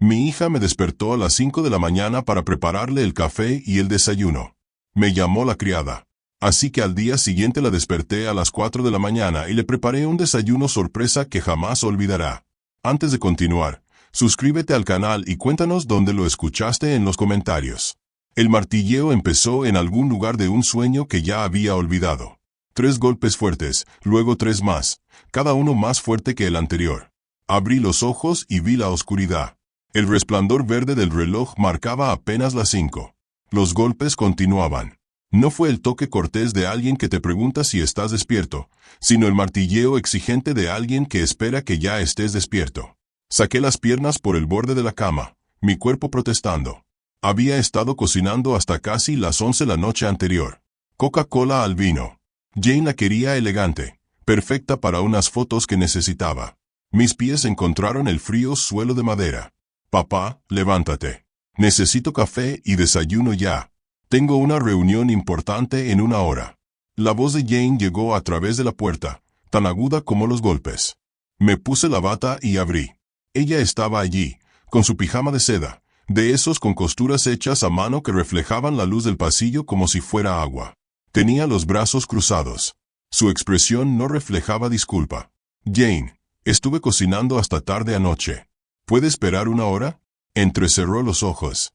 Mi hija me despertó a las 5 de la mañana para prepararle el café y el desayuno. Me llamó la criada. Así que al día siguiente la desperté a las 4 de la mañana y le preparé un desayuno sorpresa que jamás olvidará. Antes de continuar, suscríbete al canal y cuéntanos dónde lo escuchaste en los comentarios. El martilleo empezó en algún lugar de un sueño que ya había olvidado. 3 golpes fuertes, luego 3 más, cada uno más fuerte que el anterior. Abrí los ojos y vi la oscuridad. El resplandor verde del reloj marcaba apenas las 5. Los golpes continuaban. No fue el toque cortés de alguien que te pregunta si estás despierto, sino el martilleo exigente de alguien que espera que ya estés despierto. Saqué las piernas por el borde de la cama, mi cuerpo protestando. Había estado cocinando hasta casi las 11 la noche anterior. Coca-Cola al vino. Jane la quería elegante, perfecta para unas fotos que necesitaba. Mis pies encontraron el frío suelo de madera. Papá, levántate. Necesito café y desayuno ya. Tengo una reunión importante en 1 hora. La voz de Jane llegó a través de la puerta, tan aguda como los golpes. Me puse la bata y abrí. Ella estaba allí, con su pijama de seda, de esos con costuras hechas a mano que reflejaban la luz del pasillo como si fuera agua. Tenía los brazos cruzados. Su expresión no reflejaba disculpa. Jane, estuve cocinando hasta tarde anoche. ¿Puede esperar 1 hora? Entrecerró los ojos.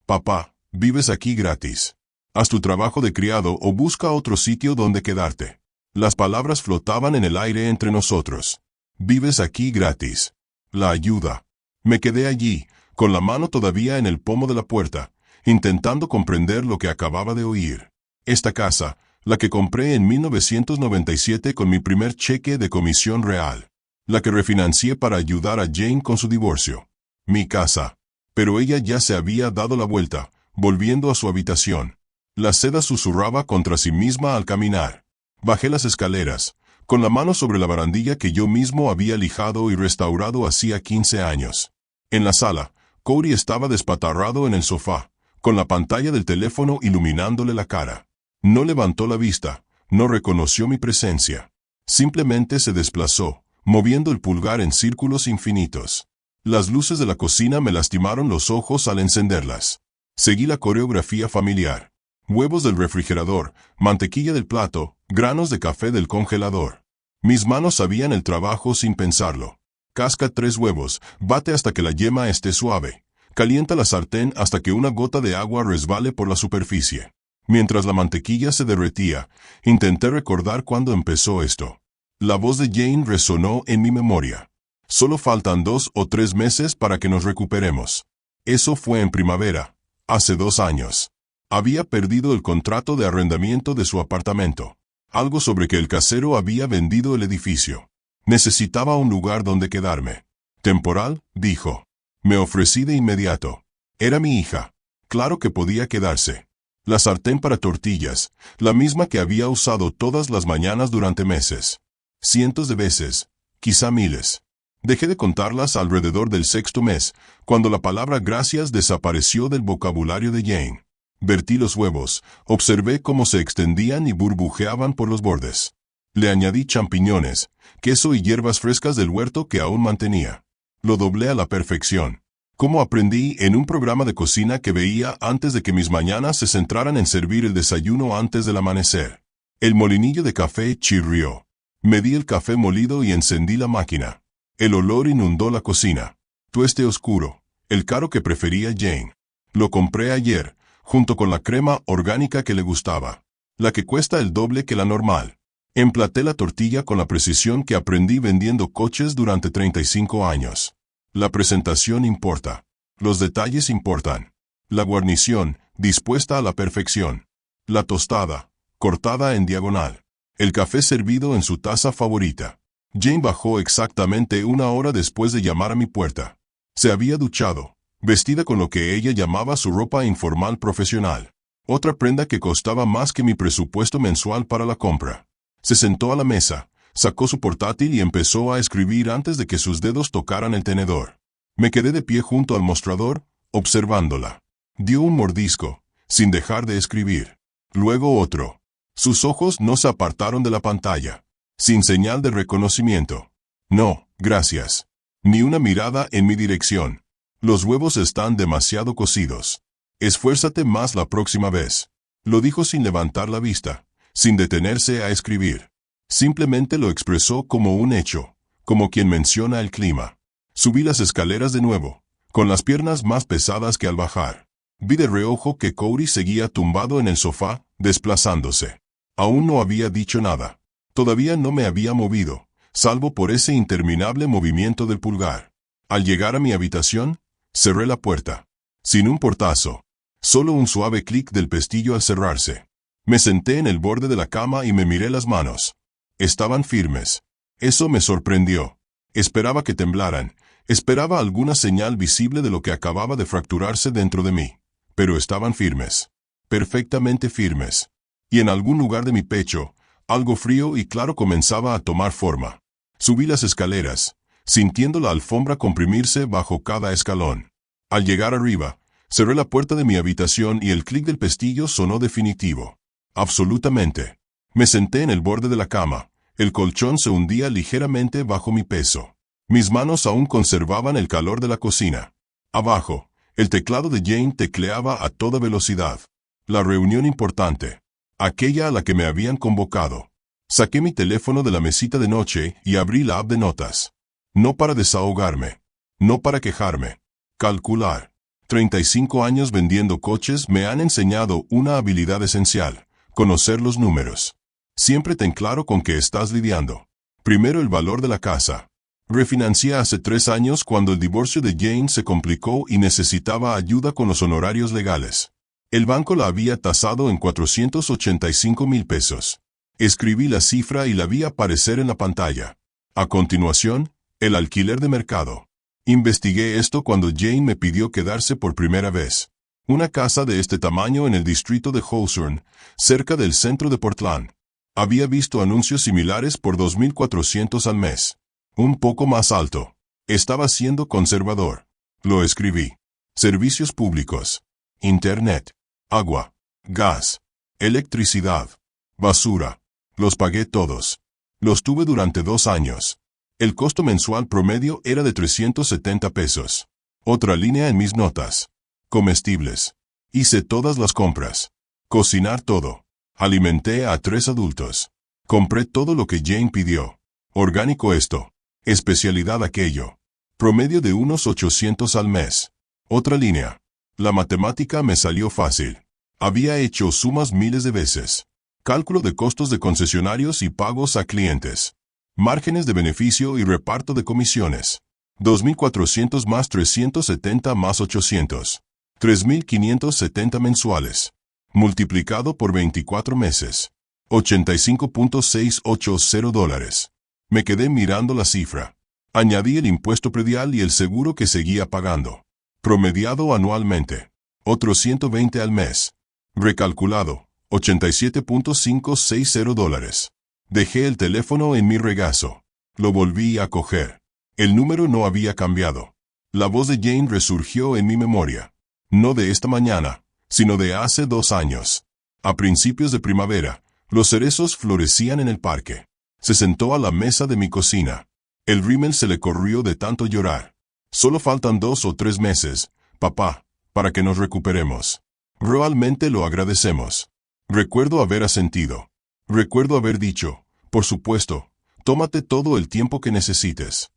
Papá, vives aquí gratis. Haz tu trabajo de criado o busca otro sitio donde quedarte. Las palabras flotaban en el aire entre nosotros. Vives aquí gratis. La ayuda. Me quedé allí, con la mano todavía en el pomo de la puerta, intentando comprender lo que acababa de oír. Esta casa, la que compré en 1997 con mi primer cheque de comisión real. La que refinancié para ayudar a Jane con su divorcio. Mi casa. Pero ella ya se había dado la vuelta, volviendo a su habitación. La seda susurraba contra sí misma al caminar. Bajé las escaleras, con la mano sobre la barandilla que yo mismo había lijado y restaurado hacía 15 años. En la sala, Cody estaba despatarrado en el sofá, con la pantalla del teléfono iluminándole la cara. No levantó la vista, no reconoció mi presencia. Simplemente se desplazó, moviendo el pulgar en círculos infinitos. Las luces de la cocina me lastimaron los ojos al encenderlas. Seguí la coreografía familiar. Huevos del refrigerador, mantequilla del plato, granos de café del congelador. Mis manos sabían el trabajo sin pensarlo. Casca 3 huevos, bate hasta que la yema esté suave. Calienta la sartén hasta que una gota de agua resbale por la superficie. Mientras la mantequilla se derretía, intenté recordar cuándo empezó esto. La voz de Jane resonó en mi memoria. Solo faltan 2 o 3 meses para que nos recuperemos. Eso fue en primavera, hace 2 años. Había perdido el contrato de arrendamiento de su apartamento. Algo sobre que el casero había vendido el edificio. Necesitaba un lugar donde quedarme. ¿Temporal?, dijo. Me ofrecí de inmediato. Era mi hija. Claro que podía quedarse. La sartén para tortillas, la misma que había usado todas las mañanas durante meses. Cientos de veces, quizá miles. Dejé de contarlas alrededor del 6º mes, cuando la palabra gracias desapareció del vocabulario de Jane. Vertí los huevos, observé cómo se extendían y burbujeaban por los bordes. Le añadí champiñones, queso y hierbas frescas del huerto que aún mantenía. Lo doblé a la perfección. Como aprendí en un programa de cocina que veía antes de que mis mañanas se centraran en servir el desayuno antes del amanecer. El molinillo de café chirrió. Medí el café molido y encendí la máquina. El olor inundó la cocina. Tueste oscuro, el caro que prefería Jane. Lo compré ayer, junto con la crema orgánica que le gustaba. La que cuesta el doble que la normal. Emplaté la tortilla con la precisión que aprendí vendiendo coches durante 35 años. La presentación importa. Los detalles importan. La guarnición, dispuesta a la perfección. La tostada, cortada en diagonal. El café servido en su taza favorita. Jane bajó exactamente 1 hora después de llamar a mi puerta. Se había duchado, vestida con lo que ella llamaba su ropa informal profesional. Otra prenda que costaba más que mi presupuesto mensual para la compra. Se sentó a la mesa, sacó su portátil y empezó a escribir antes de que sus dedos tocaran el tenedor. Me quedé de pie junto al mostrador, observándola. Dio un mordisco, sin dejar de escribir. Luego otro. Sus ojos no se apartaron de la pantalla. Sin señal de reconocimiento. No, gracias. Ni una mirada en mi dirección. Los huevos están demasiado cocidos. Esfuérzate más la próxima vez. Lo dijo sin levantar la vista, sin detenerse a escribir. Simplemente lo expresó como un hecho, como quien menciona el clima. Subí las escaleras de nuevo, con las piernas más pesadas que al bajar. Vi de reojo que Cody seguía tumbado en el sofá, desplazándose. Aún no había dicho nada. Todavía no me había movido, salvo por ese interminable movimiento del pulgar. Al llegar a mi habitación, cerré la puerta. Sin un portazo. Solo un suave clic del pestillo al cerrarse. Me senté en el borde de la cama y me miré las manos. Estaban firmes. Eso me sorprendió. Esperaba que temblaran. Esperaba alguna señal visible de lo que acababa de fracturarse dentro de mí. Pero estaban firmes. Perfectamente firmes. Y en algún lugar de mi pecho, algo frío y claro comenzaba a tomar forma. Subí las escaleras, sintiendo la alfombra comprimirse bajo cada escalón. Al llegar arriba, cerré la puerta de mi habitación y el clic del pestillo sonó definitivo. Absolutamente. Me senté en el borde de la cama. El colchón se hundía ligeramente bajo mi peso. Mis manos aún conservaban el calor de la cocina. Abajo, el teclado de Jane tecleaba a toda velocidad. La reunión importante. Aquella a la que me habían convocado. Saqué mi teléfono de la mesita de noche y abrí la app de notas. No para desahogarme. No para quejarme. Calcular. 35 años vendiendo coches me han enseñado una habilidad esencial. Conocer los números. Siempre ten claro con qué estás lidiando. Primero el valor de la casa. Refinancié hace 3 años cuando el divorcio de Jane se complicó y necesitaba ayuda con los honorarios legales. El banco la había tasado en 485,000 pesos. Escribí la cifra y la vi aparecer en la pantalla. A continuación, el alquiler de mercado. Investigué esto cuando Jane me pidió quedarse por primera vez. Una casa de este tamaño en el distrito de Hawthorne, cerca del centro de Portland. Había visto anuncios similares por 2,400 al mes. Un poco más alto. Estaba siendo conservador. Lo escribí. Servicios públicos. Internet. Agua. Gas. Electricidad. Basura. Los pagué todos. Los tuve durante 2 años. El costo mensual promedio era de 370 pesos. Otra línea en mis notas. Comestibles. Hice todas las compras. Cocinar todo. Alimenté a 3 adultos. Compré todo lo que Jane pidió. Orgánico esto. Especialidad aquello. Promedio de unos 800 al mes. Otra línea. La matemática me salió fácil. Había hecho sumas miles de veces. Cálculo de costos de concesionarios y pagos a clientes. Márgenes de beneficio y reparto de comisiones. 2,400 más 370 más 800. 3,570 mensuales. Multiplicado por 24 meses. $85,680. Me quedé mirando la cifra. Añadí el impuesto predial y el seguro que seguía pagando. Promediado anualmente. Otros 120 al mes. Recalculado. $87,560. Dejé el teléfono en mi regazo. Lo volví a coger. El número no había cambiado. La voz de Jane resurgió en mi memoria. No de esta mañana, sino de hace 2 años. A principios de primavera, los cerezos florecían en el parque. Se sentó a la mesa de mi cocina. El rímel se le corrió de tanto llorar. Solo faltan 2 o 3 meses, papá, para que nos recuperemos. Realmente lo agradecemos. Recuerdo haber asentido. Recuerdo haber dicho, por supuesto, tómate todo el tiempo que necesites.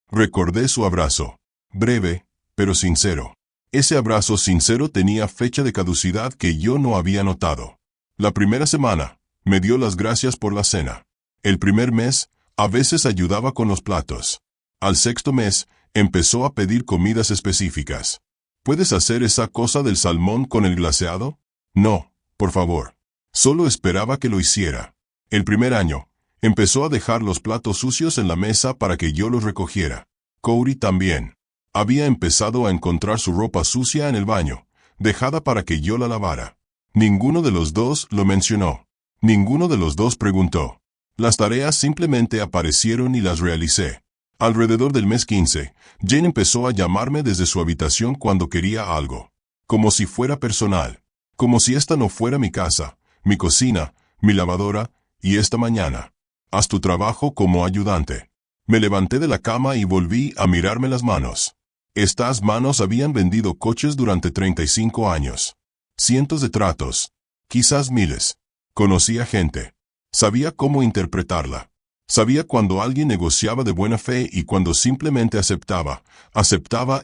Recordé su abrazo. Breve, pero sincero. Ese abrazo sincero tenía fecha de caducidad que yo no había notado. La primera semana, me dio las gracias por la cena. El primer mes, a veces ayudaba con los platos. Al 6.º mes, empezó a pedir comidas específicas. ¿Puedes hacer esa cosa del salmón con el glaseado? No, por favor. Solo esperaba que lo hiciera. El primer año, empezó a dejar los platos sucios en la mesa para que yo los recogiera. Cody también. Había empezado a encontrar su ropa sucia en el baño, dejada para que yo la lavara. Ninguno de los dos lo mencionó. Ninguno de los dos preguntó. Las tareas simplemente aparecieron y las realicé. Alrededor del mes 15, Jane empezó a llamarme desde su habitación cuando quería algo. Como si fuera personal. Como si esta no fuera mi casa, mi cocina, mi lavadora, y esta mañana. Haz tu trabajo como ayudante. Me levanté de la cama y volví a mirarme las manos. Estas manos habían vendido coches durante 35 años. Cientos de tratos. Quizás miles. Conocía gente. Sabía cómo interpretarla. Sabía cuando alguien negociaba de buena fe y cuando simplemente aceptaba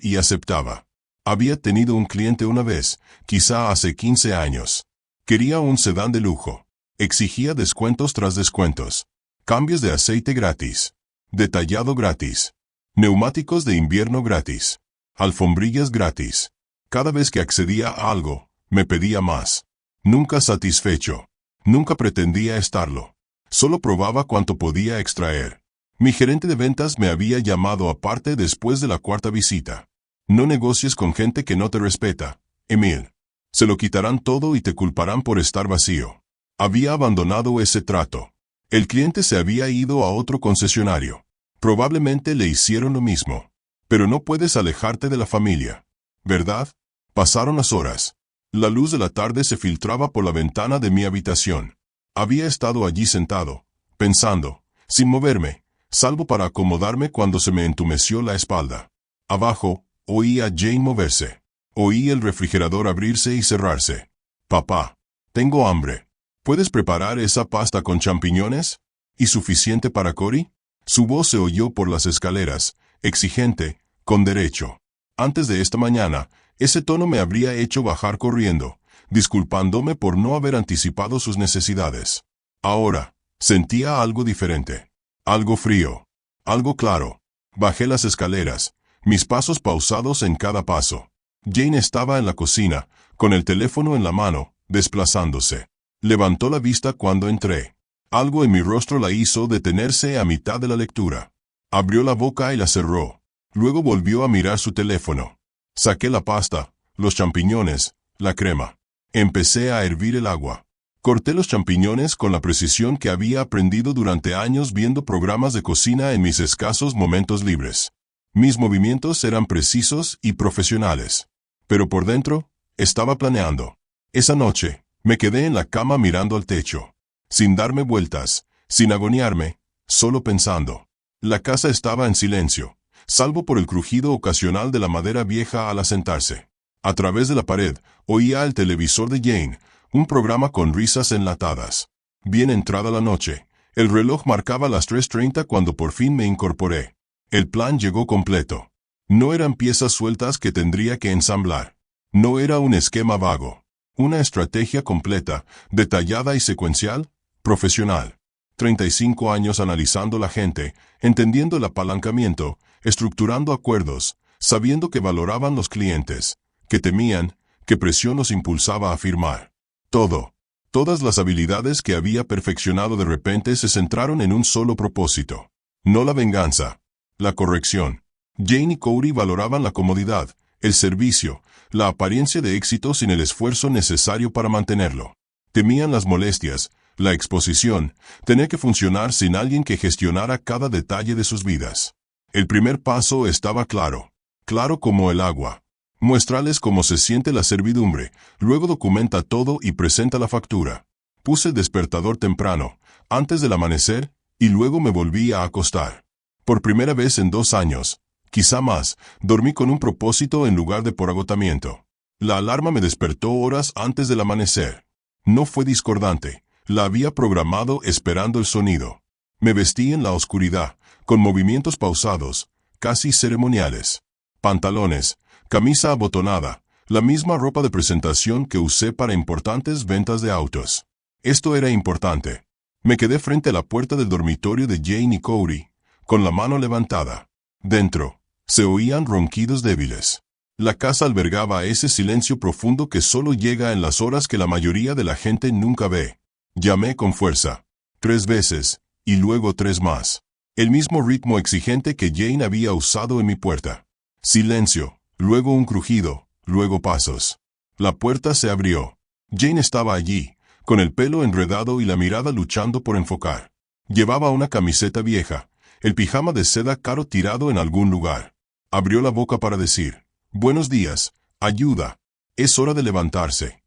y aceptaba. Había tenido un cliente una vez, quizá hace 15 años. Quería un sedán de lujo. Exigía descuentos tras descuentos. Cambios de aceite gratis. Detallado gratis. Neumáticos de invierno gratis. Alfombrillas gratis. Cada vez que accedía a algo, me pedía más. Nunca satisfecho. Nunca pretendía estarlo. Solo probaba cuanto podía extraer. Mi gerente de ventas me había llamado aparte después de la cuarta visita. No negocies con gente que no te respeta, Emil. Se lo quitarán todo y te culparán por estar vacío. Había abandonado ese trato. El cliente se había ido a otro concesionario. Probablemente le hicieron lo mismo. Pero no puedes alejarte de la familia, ¿verdad? Pasaron las horas. La luz de la tarde se filtraba por la ventana de mi habitación. Había estado allí sentado, pensando, sin moverme, salvo para acomodarme cuando se me entumeció la espalda. Abajo, oí a Jane moverse. Oí el refrigerador abrirse y cerrarse. Papá, tengo hambre. ¿Puedes preparar esa pasta con champiñones? ¿Y suficiente para Cory? Su voz se oyó por las escaleras, exigente, con derecho. Antes de esta mañana, ese tono me habría hecho bajar corriendo, disculpándome por no haber anticipado sus necesidades. Ahora, sentía algo diferente. Algo frío. Algo claro. Bajé las escaleras, mis pasos pausados en cada paso. Jane estaba en la cocina, con el teléfono en la mano, desplazándose. Levantó la vista cuando entré. Algo en mi rostro la hizo detenerse a mitad de la lectura. Abrió la boca y la cerró. Luego volvió a mirar su teléfono. Saqué la pasta, los champiñones, la crema. Empecé a hervir el agua. Corté los champiñones con la precisión que había aprendido durante años viendo programas de cocina en mis escasos momentos libres. Mis movimientos eran precisos y profesionales. Pero por dentro, estaba planeando. Esa noche, me quedé en la cama mirando al techo. Sin darme vueltas, sin agoniarme, solo pensando. La casa estaba en silencio, salvo por el crujido ocasional de la madera vieja al asentarse. A través de la pared, oía el televisor de Jane, un programa con risas enlatadas. Bien entrada la noche, el reloj marcaba las 3:30 cuando por fin me incorporé. El plan llegó completo. No eran piezas sueltas que tendría que ensamblar. No era un esquema vago. Una estrategia completa, detallada y secuencial, profesional. 35 años analizando la gente, entendiendo el apalancamiento, estructurando acuerdos, sabiendo que valoraban los clientes, que temían, que presión los impulsaba a firmar. Todo. Todas las habilidades que había perfeccionado de repente se centraron en un solo propósito. No la venganza. La corrección. Jane y Cory valoraban la comodidad, el servicio, la apariencia de éxito sin el esfuerzo necesario para mantenerlo. Temían las molestias, la exposición, tener que funcionar sin alguien que gestionara cada detalle de sus vidas. El primer paso estaba claro. Claro como el agua. Muéstrales cómo se siente la servidumbre, luego documenta todo y presenta la factura. Puse el despertador temprano, antes del amanecer, y luego me volví a acostar. Por primera vez en 2 años, quizá más, dormí con un propósito en lugar de por agotamiento. La alarma me despertó horas antes del amanecer. No fue discordante, la había programado esperando el sonido. Me vestí en la oscuridad, con movimientos pausados, casi ceremoniales. Pantalones, camisa abotonada, la misma ropa de presentación que usé para importantes ventas de autos. Esto era importante. Me quedé frente a la puerta del dormitorio de Jane y Cory, con la mano levantada. Dentro, se oían ronquidos débiles. La casa albergaba ese silencio profundo que solo llega en las horas que la mayoría de la gente nunca ve. Llamé con fuerza. 3 veces, y luego 3 más. El mismo ritmo exigente que Jane había usado en mi puerta. Silencio, luego un crujido, luego pasos. La puerta se abrió. Jane estaba allí, con el pelo enredado y la mirada luchando por enfocar. Llevaba una camiseta vieja, el pijama de seda caro tirado en algún lugar. Abrió la boca para decir, «Buenos días, ayuda. Es hora de levantarse.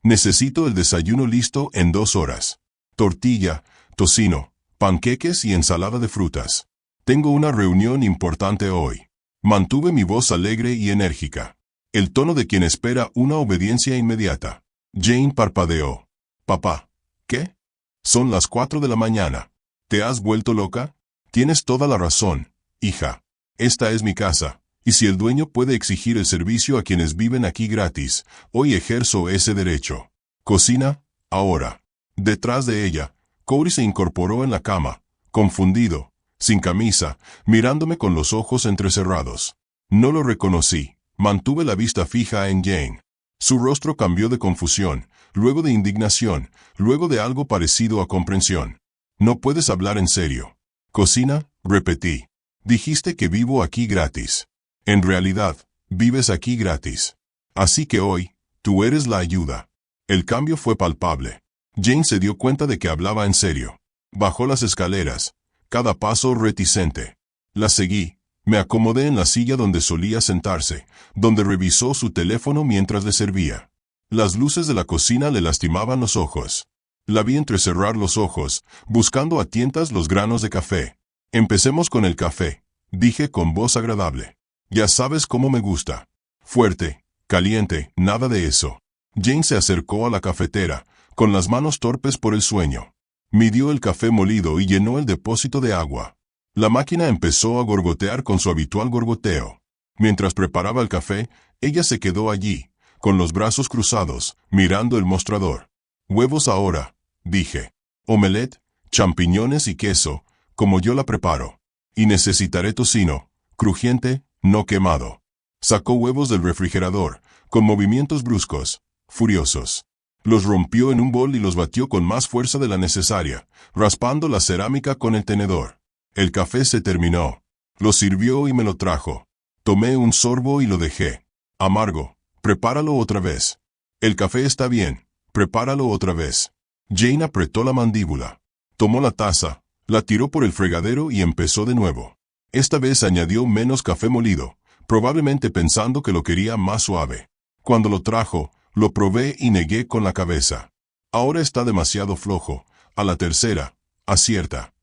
Necesito el desayuno listo en 2 horas. Tortilla, tocino, panqueques y ensalada de frutas. Tengo una reunión importante hoy». Mantuve mi voz alegre y enérgica. El tono de quien espera una obediencia inmediata. Jane parpadeó. Papá. ¿Qué? Son las 4 de la mañana. ¿Te has vuelto loca? Tienes toda la razón, hija. Esta es mi casa, y si el dueño puede exigir el servicio a quienes viven aquí gratis, hoy ejerzo ese derecho. Cocina, ahora. Detrás de ella, Corey se incorporó en la cama, confundido, sin camisa, mirándome con los ojos entrecerrados. No lo reconocí. Mantuve la vista fija en Jane. Su rostro cambió de confusión, luego de indignación, luego de algo parecido a comprensión. No puedes hablar en serio. Cocina, repetí. Dijiste que vivo aquí gratis. En realidad, vives aquí gratis. Así que hoy, tú eres la ayuda. El cambio fue palpable. Jane se dio cuenta de que hablaba en serio. Bajó las escaleras, cada paso reticente. La seguí. Me acomodé en la silla donde solía sentarse, donde revisó su teléfono mientras le servía. Las luces de la cocina le lastimaban los ojos. La vi entrecerrar los ojos, buscando a tientas los granos de café. Empecemos con el café, dije con voz agradable. Ya sabes cómo me gusta. Fuerte, caliente, nada de eso. Jane se acercó a la cafetera, con las manos torpes por el sueño. Midió el café molido y llenó el depósito de agua. La máquina empezó a gorgotear con su habitual gorgoteo. Mientras preparaba el café, ella se quedó allí, con los brazos cruzados, mirando el mostrador. Huevos ahora, dije. Omelette, champiñones y queso, como yo la preparo. Y necesitaré tocino, crujiente, no quemado. Sacó huevos del refrigerador, con movimientos bruscos, furiosos. Los rompió en un bol y los batió con más fuerza de la necesaria, raspando la cerámica con el tenedor. El café se terminó. Lo sirvió y me lo trajo. Tomé un sorbo y lo dejé. Amargo. Prepáralo otra vez. El café está bien. Prepáralo otra vez. Jane apretó la mandíbula. Tomó la taza, la tiró por el fregadero y empezó de nuevo. Esta vez añadió menos café molido, probablemente pensando que lo quería más suave. Cuando lo trajo, lo probé y negué con la cabeza. Ahora está demasiado flojo. A la tercera, acierta.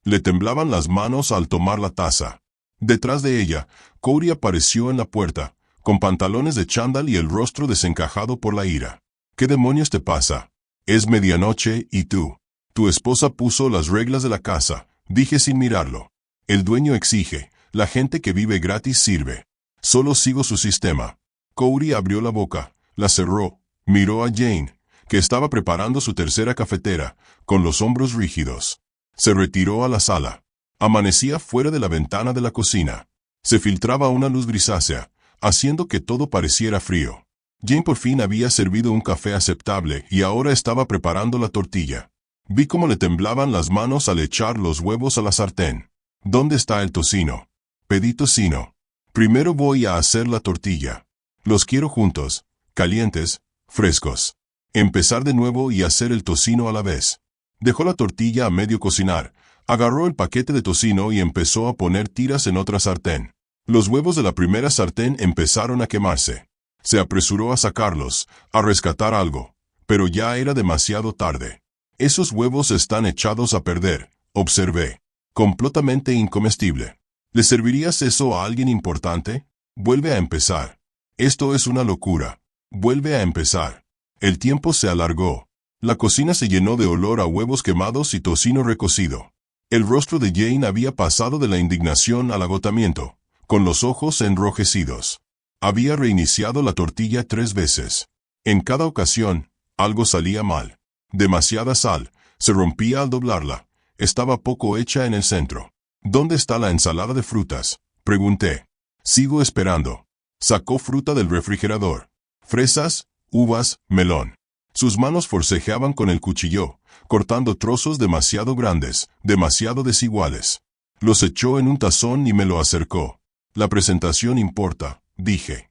Le temblaban las manos al tomar la taza. Detrás de ella, Corey apareció en la puerta, con pantalones de chándal y el rostro desencajado por la ira. ¿Qué demonios te pasa? Es medianoche y tú. Tu esposa puso las reglas de la casa, dije sin mirarlo. El dueño exige, la gente que vive gratis sirve. Solo sigo su sistema. Corey abrió la boca, la cerró, miró a Jane, que estaba preparando su tercera cafetera, con los hombros rígidos. Se retiró a la sala. Amanecía fuera de la ventana de la cocina. Se filtraba una luz grisácea, haciendo que todo pareciera frío. Jane por fin había servido un café aceptable y ahora estaba preparando la tortilla. Vi cómo le temblaban las manos al echar los huevos a la sartén. ¿Dónde está el tocino? Pedí tocino. Primero voy a hacer la tortilla. Los quiero juntos, calientes, frescos. Empezar de nuevo y hacer el tocino a la vez. Dejó la tortilla a medio cocinar, agarró el paquete de tocino y empezó a poner tiras en otra sartén. Los huevos de la primera sartén empezaron a quemarse. Se apresuró a sacarlos, a rescatar algo, pero ya era demasiado tarde. Esos huevos están echados a perder, observé. Completamente incomestible. ¿Le servirías eso a alguien importante? Vuelve a empezar. Esto es una locura. Vuelve a empezar. El tiempo se alargó. La cocina se llenó de olor a huevos quemados y tocino recocido. El rostro de Jane había pasado de la indignación al agotamiento, con los ojos enrojecidos. Había reiniciado la tortilla 3 veces. En cada ocasión, algo salía mal. Demasiada sal, se rompía al doblarla, estaba poco hecha en el centro. ¿Dónde está la ensalada de frutas?, pregunté. Sigo esperando. Sacó fruta del refrigerador. Fresas, uvas, melón. Sus manos forcejeaban con el cuchillo, cortando trozos demasiado grandes, demasiado desiguales. Los echó en un tazón y me lo acercó. La presentación importa, dije.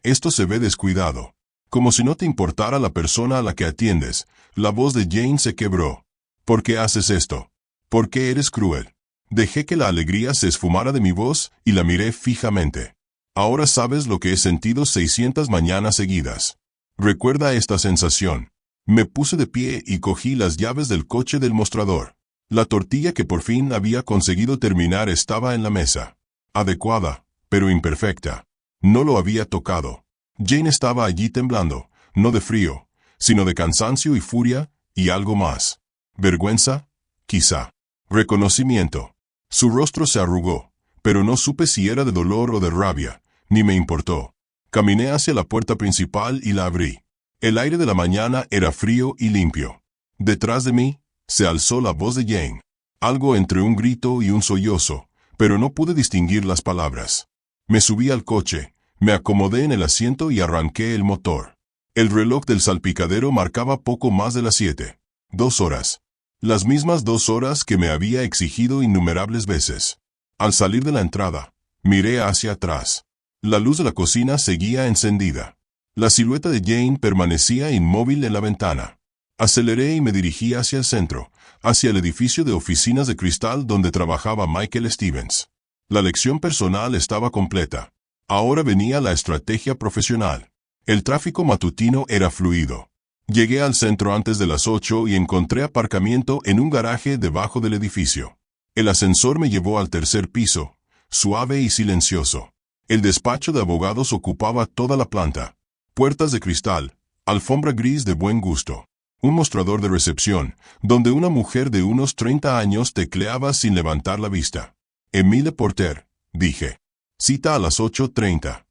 Esto se ve descuidado. Como si no te importara la persona a la que atiendes, la voz de Jane se quebró. ¿Por qué haces esto? ¿Por qué eres cruel? Dejé que la alegría se esfumara de mi voz y la miré fijamente. Ahora sabes lo que he sentido 600 mañanas seguidas. Recuerda esta sensación. Me puse de pie y cogí las llaves del coche del mostrador. La tortilla que por fin había conseguido terminar estaba en la mesa. Adecuada, pero imperfecta. No lo había tocado. Jane estaba allí temblando, no de frío, sino de cansancio y furia, y algo más. ¿Vergüenza? Quizá. Reconocimiento. Su rostro se arrugó, pero no supe si era de dolor o de rabia, ni me importó. Caminé hacia la puerta principal y la abrí. El aire de la mañana era frío y limpio. Detrás de mí, se alzó la voz de Jane. Algo entre un grito y un sollozo, pero no pude distinguir las palabras. Me subí al coche, me acomodé en el asiento y arranqué el motor. El reloj del salpicadero marcaba poco más de las 7. 2 horas. Las mismas 2 horas que me había exigido innumerables veces. Al salir de la entrada, miré hacia atrás. La luz de la cocina seguía encendida. La silueta de Jane permanecía inmóvil en la ventana. Aceleré y me dirigí hacia el centro, hacia el edificio de oficinas de cristal donde trabajaba Michael Stevens. La lección personal estaba completa. Ahora venía la estrategia profesional. El tráfico matutino era fluido. Llegué al centro antes de las 8 y encontré aparcamiento en un garaje debajo del edificio. El ascensor me llevó al tercer piso, suave y silencioso. El despacho de abogados ocupaba toda la planta. Puertas de cristal, alfombra gris de buen gusto. Un mostrador de recepción, donde una mujer de unos 30 años tecleaba sin levantar la vista. Emile Porter, dije. Cita a las 8:30.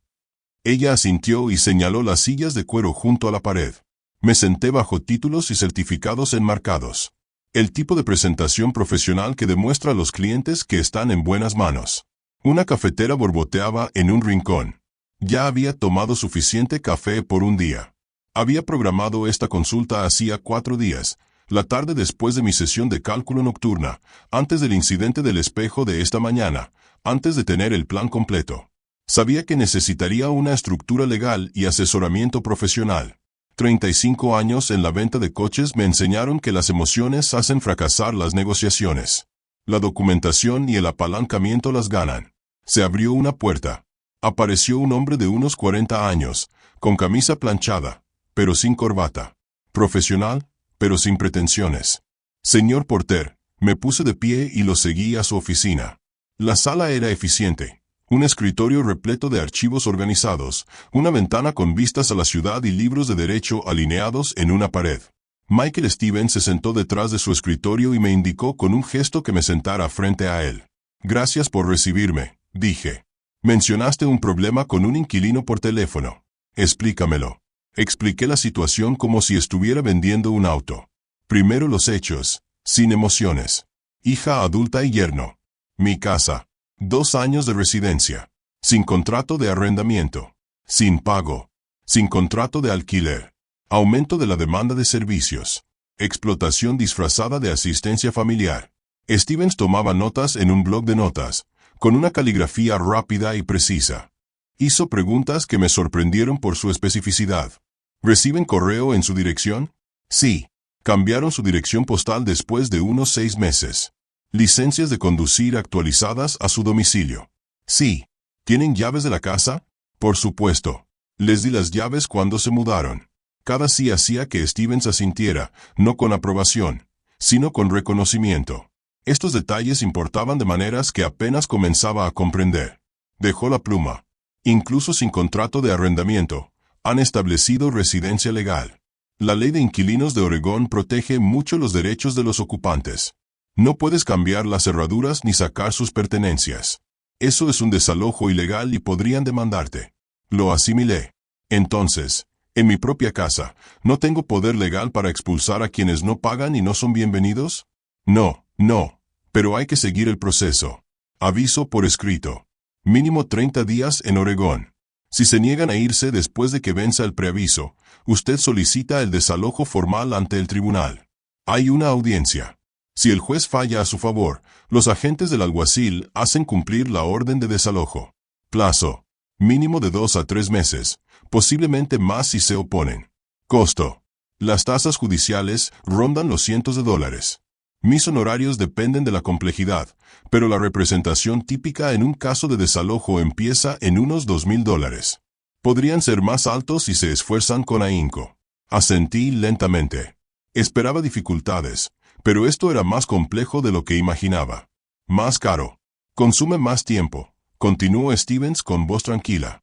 Ella asintió y señaló las sillas de cuero junto a la pared. Me senté bajo títulos y certificados enmarcados. El tipo de presentación profesional que demuestra a los clientes que están en buenas manos. Una cafetera borboteaba en un rincón. Ya había tomado suficiente café por un día. Había programado esta consulta hacía 4 días, la tarde después de mi sesión de cálculo nocturna, antes del incidente del espejo de esta mañana, antes de tener el plan completo. Sabía que necesitaría una estructura legal y asesoramiento profesional. 35 años en la venta de coches me enseñaron que las emociones hacen fracasar las negociaciones. La documentación y el apalancamiento las ganan. Se abrió una puerta. Apareció un hombre de unos 40 años, con camisa planchada, pero sin corbata. Profesional, pero sin pretensiones. Señor Porter, me puse de pie y lo seguí a su oficina. La sala era eficiente. Un escritorio repleto de archivos organizados, una ventana con vistas a la ciudad y libros de derecho alineados en una pared. Michael Stevens se sentó detrás de su escritorio y me indicó con un gesto que me sentara frente a él. Gracias por recibirme, dije. Mencionaste un problema con un inquilino por teléfono. Explícamelo. Expliqué la situación como si estuviera vendiendo un auto. Primero los hechos, sin emociones. Hija adulta y yerno. Mi casa. 2 años de residencia. Sin contrato de arrendamiento. Sin pago. Sin contrato de alquiler. Aumento de la demanda de servicios. Explotación disfrazada de asistencia familiar. Stevens tomaba notas en un bloc de notas, con una caligrafía rápida y precisa. Hizo preguntas que me sorprendieron por su especificidad. ¿Reciben correo en su dirección? Sí. Cambiaron su dirección postal después de unos 6 meses. Licencias de conducir actualizadas a su domicilio. Sí. ¿Tienen llaves de la casa? Por supuesto. Les di las llaves cuando se mudaron. Cada sí hacía que Stevens asintiera, no con aprobación, sino con reconocimiento. Estos detalles importaban de maneras que apenas comenzaba a comprender. Dejó la pluma. Incluso sin contrato de arrendamiento, han establecido residencia legal. La ley de inquilinos de Oregón protege mucho los derechos de los ocupantes. No puedes cambiar las cerraduras ni sacar sus pertenencias. Eso es un desalojo ilegal y podrían demandarte. Lo asimilé. Entonces, en mi propia casa, ¿no tengo poder legal para expulsar a quienes no pagan y no son bienvenidos? No, pero hay que seguir el proceso. Aviso por escrito. Mínimo 30 días en Oregón. Si se niegan a irse después de que venza el preaviso, usted solicita el desalojo formal ante el tribunal. Hay una audiencia. Si el juez falla a su favor, los agentes del alguacil hacen cumplir la orden de desalojo. Plazo. Mínimo de 2 a 3 meses, posiblemente más si se oponen. Costo. Las tasas judiciales rondan los cientos de dólares. Mis honorarios dependen de la complejidad, pero la representación típica en un caso de desalojo empieza en unos $2,000. Podrían ser más altos si se esfuerzan con ahínco. Asentí lentamente. Esperaba dificultades, pero esto era más complejo de lo que imaginaba. Más caro. Consume más tiempo, Continuó Stevens con voz tranquila.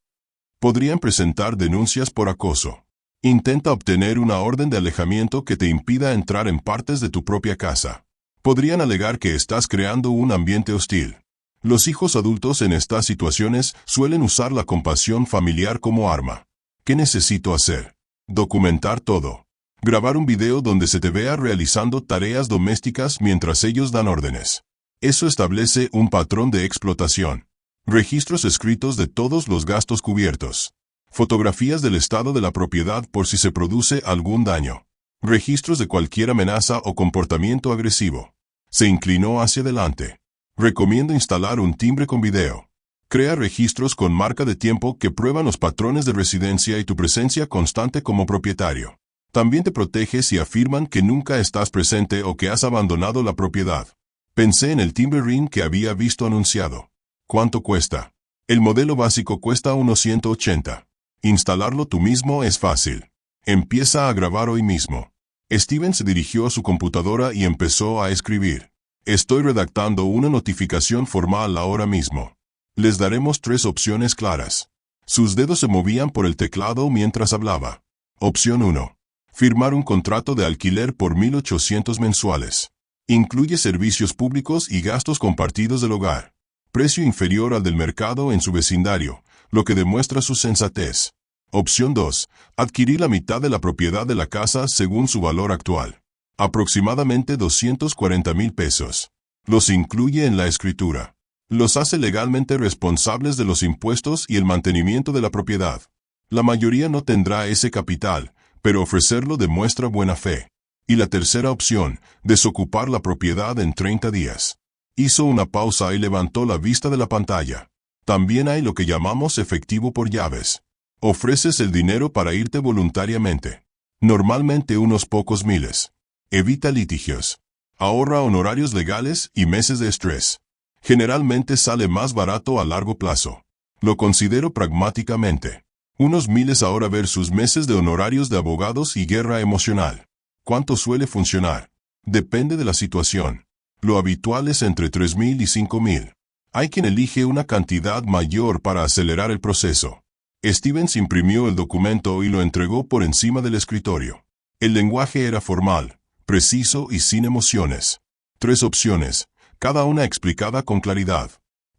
Podrían presentar denuncias por acoso. Intenta obtener una orden de alejamiento que te impida entrar en partes de tu propia casa. Podrían alegar que estás creando un ambiente hostil. Los hijos adultos en estas situaciones suelen usar la compasión familiar como arma. ¿Qué necesito hacer? Documentar todo. Grabar un video donde se te vea realizando tareas domésticas mientras ellos dan órdenes. Eso establece un patrón de explotación. Registros escritos de todos los gastos cubiertos. Fotografías del estado de la propiedad por si se produce algún daño. Registros de cualquier amenaza o comportamiento agresivo. Se inclinó hacia adelante. Recomiendo instalar un timbre con video. Crea registros con marca de tiempo que prueban los patrones de residencia y tu presencia constante como propietario. También te protege si afirman que nunca estás presente o que has abandonado la propiedad. Pensé en el timbre ring que había visto anunciado. ¿Cuánto cuesta? El modelo básico cuesta unos 180. Instalarlo tú mismo es fácil. Empieza a grabar hoy mismo. Steven se dirigió a su computadora y empezó a escribir. Estoy redactando una notificación formal ahora mismo. Les daremos 3 opciones claras. Sus dedos se movían por el teclado mientras hablaba. Opción 1. Firmar un contrato de alquiler por 1.800 mensuales. Incluye servicios públicos y gastos compartidos del hogar. Precio inferior al del mercado en su vecindario, lo que demuestra su sensatez. Opción 2. Adquirir la mitad de la propiedad de la casa según su valor actual. Aproximadamente 240,000 pesos. Los incluye en la escritura. Los hace legalmente responsables de los impuestos y el mantenimiento de la propiedad. La mayoría no tendrá ese capital, pero ofrecerlo demuestra buena fe. Y la tercera opción, desocupar la propiedad en 30 días. Hizo una pausa y levantó la vista de la pantalla. También hay lo que llamamos efectivo por llaves. Ofreces el dinero para irte voluntariamente. Normalmente unos pocos miles. Evita litigios. Ahorra honorarios legales y meses de estrés. Generalmente sale más barato a largo plazo. Lo considero pragmáticamente. Unos miles ahora versus meses de honorarios de abogados y guerra emocional. ¿Cuánto suele funcionar? Depende de la situación. Lo habitual es entre 3,000 y 5,000. Hay quien elige una cantidad mayor para acelerar el proceso. Stevens imprimió el documento y lo entregó por encima del escritorio. El lenguaje era formal, preciso y sin emociones. 3 opciones, cada una explicada con claridad.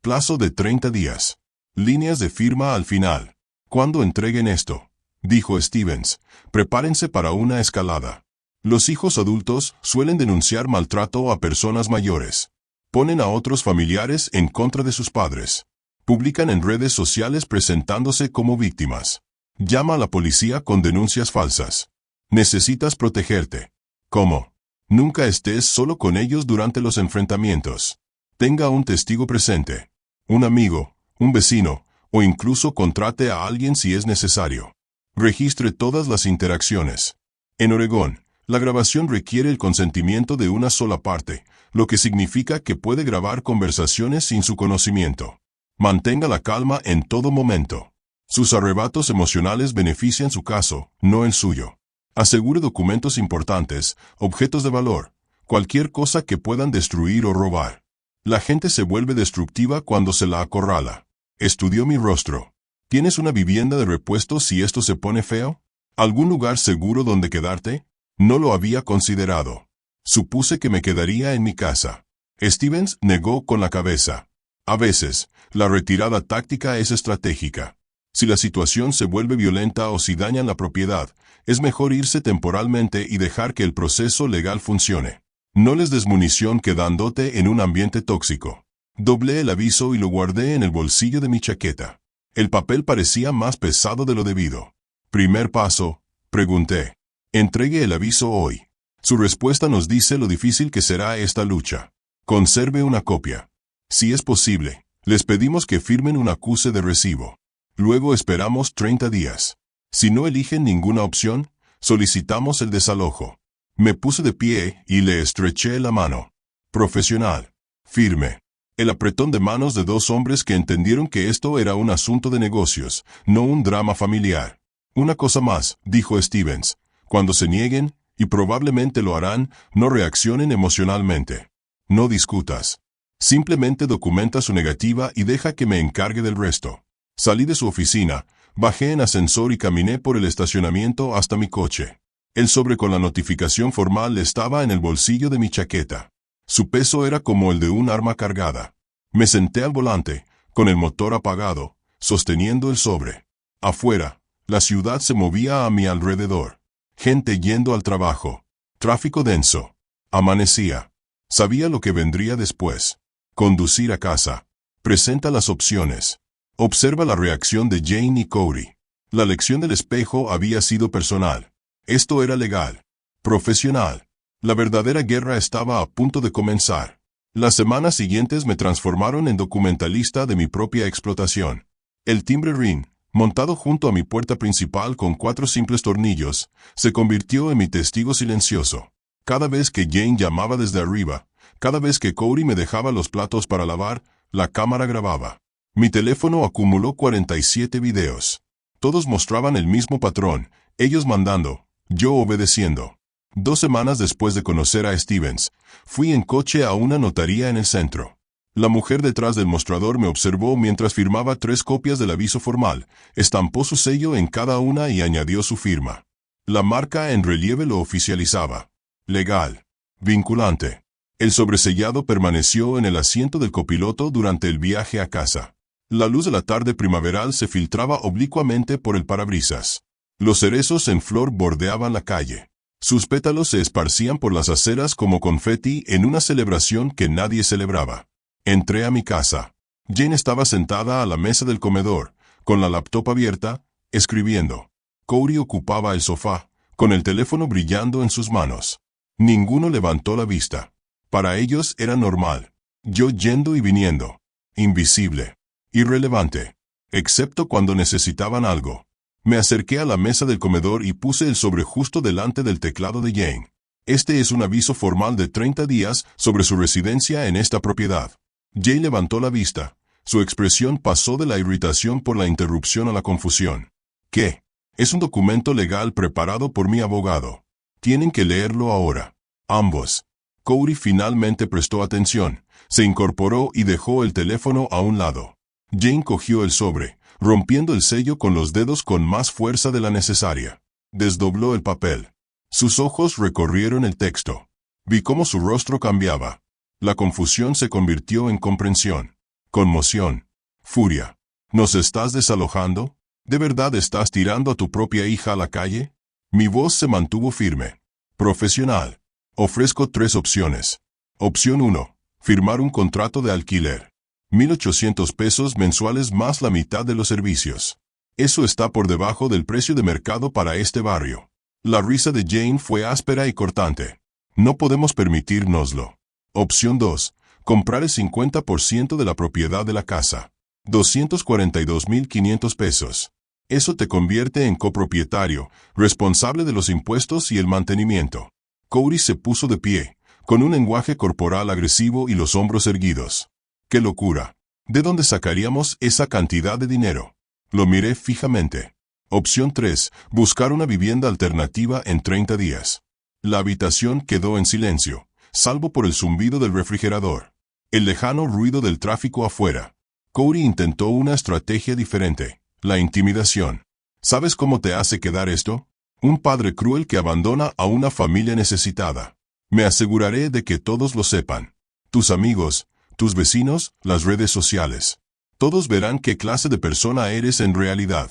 Plazo de 30 días. Líneas de firma al final. Cuando entreguen esto, dijo Stevens, prepárense para una escalada. Los hijos adultos suelen denunciar maltrato a personas mayores. Ponen a otros familiares en contra de sus padres. Publican en redes sociales presentándose como víctimas. Llama a la policía con denuncias falsas. Necesitas protegerte. ¿Cómo? Nunca estés solo con ellos durante los enfrentamientos. Tenga un testigo presente. Un amigo, un vecino, o incluso contrate a alguien si es necesario. Registre todas las interacciones. En Oregón, la grabación requiere el consentimiento de una sola parte, lo que significa que puede grabar conversaciones sin su conocimiento. Mantenga la calma en todo momento. Sus arrebatos emocionales benefician su caso, no el suyo. Asegure documentos importantes, objetos de valor, cualquier cosa que puedan destruir o robar. La gente se vuelve destructiva cuando se la acorrala. Estudió mi rostro. ¿Tienes una vivienda de repuesto si esto se pone feo? ¿Algún lugar seguro donde quedarte? No lo había considerado. Supuse que me quedaría en mi casa. Stevens negó con la cabeza. A veces, la retirada táctica es estratégica. Si la situación se vuelve violenta o si dañan la propiedad, es mejor irse temporalmente y dejar que el proceso legal funcione. No les des munición quedándote en un ambiente tóxico. Doblé el aviso y lo guardé en el bolsillo de mi chaqueta. El papel parecía más pesado de lo debido. Primer paso, pregunté. Entregue el aviso hoy. Su respuesta nos dice lo difícil que será esta lucha. Conserve una copia. Si es posible, les pedimos que firmen un acuse de recibo. Luego esperamos 30 días. Si no eligen ninguna opción, solicitamos el desalojo. Me puse de pie y le estreché la mano. Profesional. Firme. El apretón de manos de 2 hombres que entendieron que esto era un asunto de negocios, no un drama familiar. Una cosa más, dijo Stevens. Cuando se nieguen, y probablemente lo harán, no reaccionen emocionalmente. No discutas. Simplemente documenta su negativa y deja que me encargue del resto. Salí de su oficina, bajé en ascensor y caminé por el estacionamiento hasta mi coche. El sobre con la notificación formal estaba en el bolsillo de mi chaqueta. Su peso era como el de un arma cargada. Me senté al volante, con el motor apagado, sosteniendo el sobre. Afuera, la ciudad se movía a mi alrededor. Gente yendo al trabajo. Tráfico denso. Amanecía. Sabía lo que vendría después. Conducir a casa. Presenta las opciones. Observa la reacción de Jane y Cody. La lección del espejo había sido personal. Esto era legal. Profesional. La verdadera guerra estaba a punto de comenzar. Las semanas siguientes me transformaron en documentalista de mi propia explotación. El timbre ring, montado junto a mi puerta principal con 4 simples tornillos, se convirtió en mi testigo silencioso. Cada vez que Jane llamaba desde arriba, cada vez que Cody me dejaba los platos para lavar, la cámara grababa. Mi teléfono acumuló 47 videos. Todos mostraban el mismo patrón, ellos mandando, yo obedeciendo. 2 semanas después de conocer a Stevens, fui en coche a una notaría en el centro. La mujer detrás del mostrador me observó mientras firmaba 3 copias del aviso formal, estampó su sello en cada una y añadió su firma. La marca en relieve lo oficializaba. Legal. Vinculante. El sobresellado permaneció en el asiento del copiloto durante el viaje a casa. La luz de la tarde primaveral se filtraba oblicuamente por el parabrisas. Los cerezos en flor bordeaban la calle. Sus pétalos se esparcían por las aceras como confeti en una celebración que nadie celebraba. Entré a mi casa. Jane estaba sentada a la mesa del comedor, con la laptop abierta, escribiendo. Cody ocupaba el sofá, con el teléfono brillando en sus manos. Ninguno levantó la vista. Para ellos era normal. Yo yendo y viniendo. Invisible. Irrelevante. Excepto cuando necesitaban algo. Me acerqué a la mesa del comedor y puse el sobre justo delante del teclado de Jane. Este es un aviso formal de 30 días sobre su residencia en esta propiedad. Jane levantó la vista. Su expresión pasó de la irritación por la interrupción a la confusión. ¿Qué? Es un documento legal preparado por mi abogado. Tienen que leerlo ahora. Ambos. Cody finalmente prestó atención, se incorporó y dejó el teléfono a un lado. Jane cogió el sobre, rompiendo el sello con los dedos con más fuerza de la necesaria. Desdobló el papel. Sus ojos recorrieron el texto. Vi cómo su rostro cambiaba. La confusión se convirtió en comprensión, conmoción, furia. ¿Nos estás desalojando? ¿De verdad estás tirando a tu propia hija a la calle? Mi voz se mantuvo firme. Profesional. Ofrezco 3 opciones. Opción 1. Firmar un contrato de alquiler. 1,800 pesos mensuales más la mitad de los servicios. Eso está por debajo del precio de mercado para este barrio. La risa de Jane fue áspera y cortante. No podemos permitírnoslo. Opción 2. Comprar el 50% de la propiedad de la casa. 242,500 pesos. Eso te convierte en copropietario, responsable de los impuestos y el mantenimiento. Cody se puso de pie, con un lenguaje corporal agresivo y los hombros erguidos. ¡Qué locura! ¿De dónde sacaríamos esa cantidad de dinero? Lo miré fijamente. Opción 3. Buscar una vivienda alternativa en 30 días. La habitación quedó en silencio, salvo por el zumbido del refrigerador. El lejano ruido del tráfico afuera. Cody intentó una estrategia diferente. La intimidación. ¿Sabes cómo te hace quedar esto? Un padre cruel que abandona a una familia necesitada. Me aseguraré de que todos lo sepan. Tus amigos, tus vecinos, las redes sociales. Todos verán qué clase de persona eres en realidad.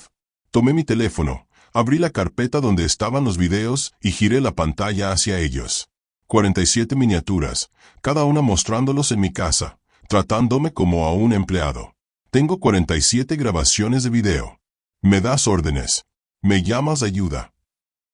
Tomé mi teléfono, abrí la carpeta donde estaban los videos y giré la pantalla hacia ellos. 47 miniaturas, cada una mostrándolos en mi casa, tratándome como a un empleado. Tengo 47 grabaciones de video. Me das órdenes. Me llamas ayuda.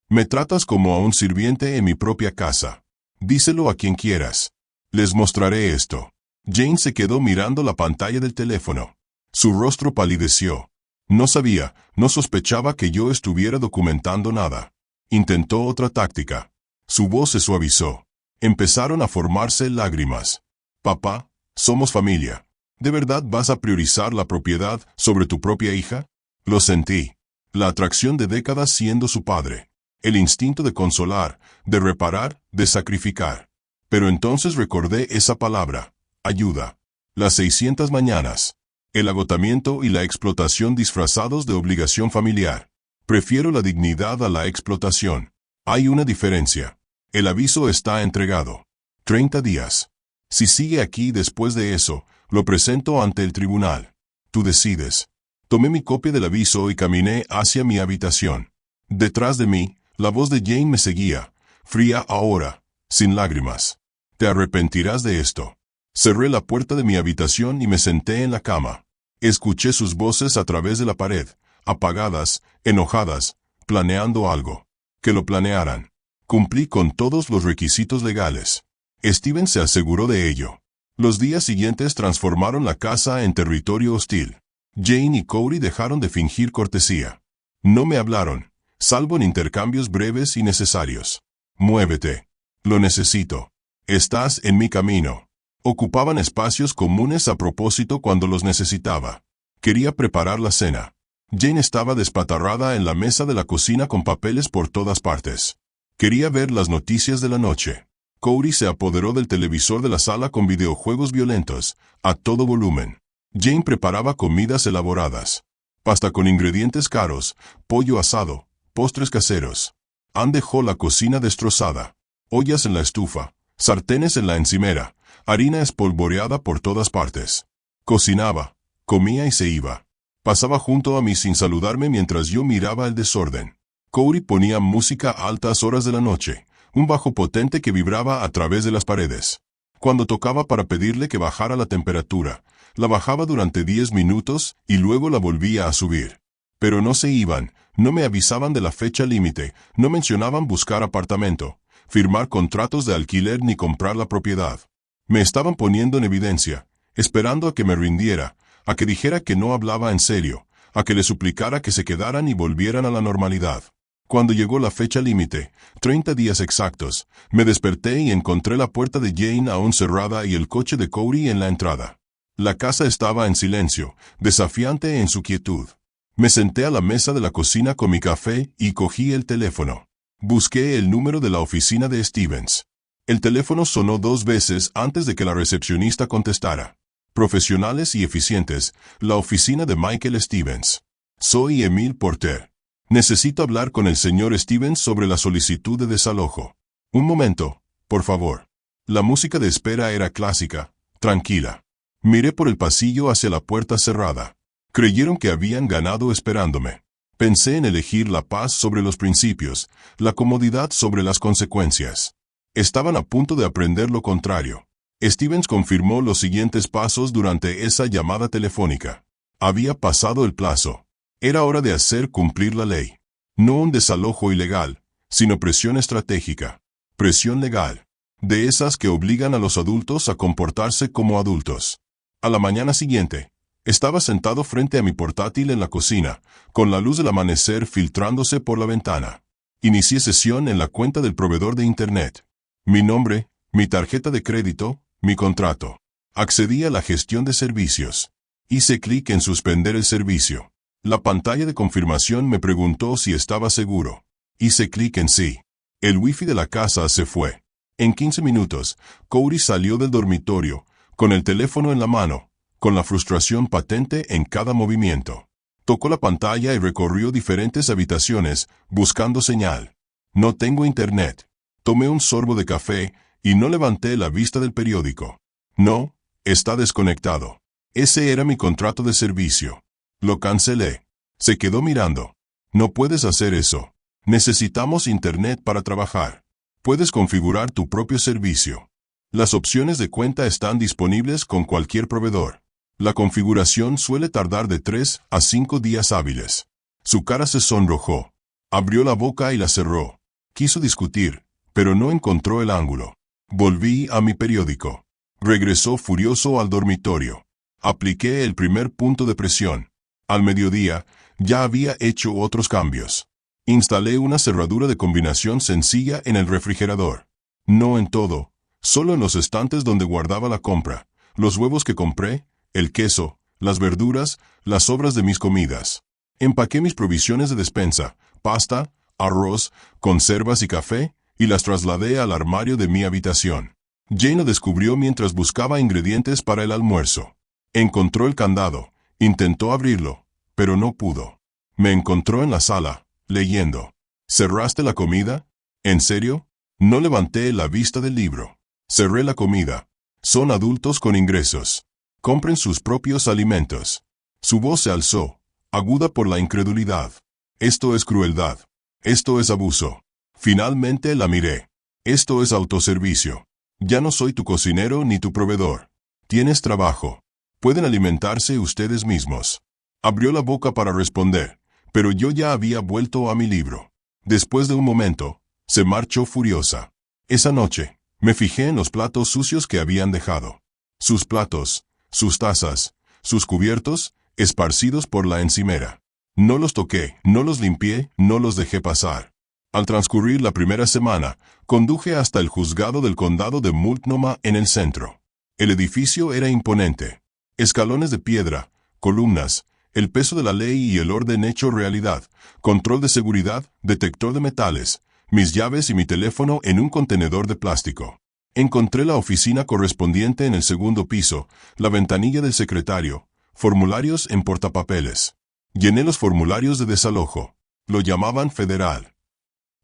Me tratas como a un sirviente en mi propia casa. Díselo a quien quieras. Les mostraré esto. Jane se quedó mirando la pantalla del teléfono. Su rostro palideció. No sabía, no sospechaba que yo estuviera documentando nada. Intentó otra táctica. Su voz se suavizó. Empezaron a formarse lágrimas. Papá, somos familia. ¿De verdad vas a priorizar la propiedad sobre tu propia hija? Lo sentí. La atracción de décadas siendo su padre. El instinto de consolar, de reparar, de sacrificar. Pero entonces recordé esa palabra, ayuda. Las 600 mañanas. El agotamiento y la explotación disfrazados de obligación familiar. Prefiero la dignidad a la explotación. Hay una diferencia. El aviso está entregado. 30 días. Si sigue aquí después de eso, lo presento ante el tribunal. Tú decides. Tomé mi copia del aviso y caminé hacia mi habitación. Detrás de mí, la voz de Jane me seguía, fría ahora, sin lágrimas. Te arrepentirás de esto. Cerré la puerta de mi habitación y me senté en la cama. Escuché sus voces a través de la pared, apagadas, enojadas, planeando algo. Que lo planearan. Cumplí con todos los requisitos legales. Steven se aseguró de ello. Los días siguientes transformaron la casa en territorio hostil. Jane y Cody dejaron de fingir cortesía. No me hablaron, salvo en intercambios breves y necesarios. Muévete. Lo necesito. Estás en mi camino. Ocupaban espacios comunes a propósito cuando los necesitaba. Quería preparar la cena. Jane estaba despatarrada en la mesa de la cocina con papeles por todas partes. Quería ver las noticias de la noche. Cody se apoderó del televisor de la sala con videojuegos violentos, a todo volumen. Jane preparaba comidas elaboradas. Pasta con ingredientes caros, pollo asado, postres caseros. Ann dejó la cocina destrozada. Ollas en la estufa, sartenes en la encimera, harina espolvoreada por todas partes. Cocinaba, comía y se iba. Pasaba junto a mí sin saludarme mientras yo miraba el desorden. Cody ponía música a altas horas de la noche, un bajo potente que vibraba a través de las paredes. Cuando tocaba para pedirle que bajara la temperatura, la bajaba durante 10 minutos y luego la volvía a subir. Pero no se iban, no me avisaban de la fecha límite, no mencionaban buscar apartamento, firmar contratos de alquiler ni comprar la propiedad. Me estaban poniendo en evidencia, esperando a que me rindiera, a que dijera que no hablaba en serio, a que le suplicara que se quedaran y volvieran a la normalidad. Cuando llegó la fecha límite, 30 días exactos, me desperté y encontré la puerta de Jane aún cerrada y el coche de Cody en la entrada. La casa estaba en silencio, desafiante en su quietud. Me senté a la mesa de la cocina con mi café y cogí el teléfono. Busqué el número de la oficina de Stevens. El teléfono sonó 2 veces antes de que la recepcionista contestara. Profesionales y eficientes, la oficina de Michael Stevens. Soy Emile Porter. Necesito hablar con el señor Stevens sobre la solicitud de desalojo. Un momento, por favor. La música de espera era clásica, tranquila. Miré por el pasillo hacia la puerta cerrada. Creyeron que habían ganado esperándome. Pensé en elegir la paz sobre los principios, la comodidad sobre las consecuencias. Estaban a punto de aprender lo contrario. Stevens confirmó los siguientes pasos durante esa llamada telefónica. Había pasado el plazo. Era hora de hacer cumplir la ley. No un desalojo ilegal, sino presión estratégica. Presión legal. De esas que obligan a los adultos a comportarse como adultos. A la mañana siguiente, estaba sentado frente a mi portátil en la cocina, con la luz del amanecer filtrándose por la ventana. Inicié sesión en la cuenta del proveedor de Internet. Mi nombre, mi tarjeta de crédito, mi contrato. Accedí a la gestión de servicios. Hice clic en suspender el servicio. La pantalla de confirmación me preguntó si estaba seguro. Hice clic en sí. El wifi de la casa se fue. En 15 minutos, Cody salió del dormitorio, con el teléfono en la mano, con la frustración patente en cada movimiento. Tocó la pantalla y recorrió diferentes habitaciones, buscando señal. No tengo internet. Tomé un sorbo de café y no levanté la vista del periódico. No, está desconectado. Ese era mi contrato de servicio. Lo cancelé. Se quedó mirando. No puedes hacer eso. Necesitamos internet para trabajar. Puedes configurar tu propio servicio. Las opciones de cuenta están disponibles con cualquier proveedor. La configuración suele tardar de 3 a 5 días hábiles. Su cara se sonrojó. Abrió la boca y la cerró. Quiso discutir, pero no encontró el ángulo. Volví a mi periódico. Regresó furioso al dormitorio. Apliqué el primer punto de presión. Al mediodía, ya había hecho otros cambios. Instalé una cerradura de combinación sencilla en el refrigerador. No en todo, solo en los estantes donde guardaba la compra, los huevos que compré, el queso, las verduras, las sobras de mis comidas. Empaqué mis provisiones de despensa, pasta, arroz, conservas y café, y las trasladé al armario de mi habitación. Jane lo descubrió mientras buscaba ingredientes para el almuerzo. Encontró el candado, intentó abrirlo, pero no pudo. Me encontró en la sala, leyendo. ¿Cerraste la comida? ¿En serio? No levanté la vista del libro. Cerré la comida. Son adultos con ingresos. Compren sus propios alimentos. Su voz se alzó, aguda por la incredulidad. Esto es crueldad. Esto es abuso. Finalmente la miré. Esto es autoservicio. Ya no soy tu cocinero ni tu proveedor. Tienes trabajo. Pueden alimentarse ustedes mismos. Abrió la boca para responder, pero yo ya había vuelto a mi libro. Después de un momento, se marchó furiosa. Esa noche, me fijé en los platos sucios que habían dejado. Sus platos, sus tazas, sus cubiertos, esparcidos por la encimera. No los toqué, no los limpié, no los dejé pasar. Al transcurrir la primera semana, conduje hasta el juzgado del condado de Multnomah en el centro. El edificio era imponente. Escalones de piedra, columnas, el peso de la ley y el orden hecho realidad, control de seguridad, detector de metales, mis llaves y mi teléfono en un contenedor de plástico. Encontré la oficina correspondiente en el segundo piso, la ventanilla del secretario, formularios en portapapeles. Llené los formularios de desalojo. Lo llamaban federal.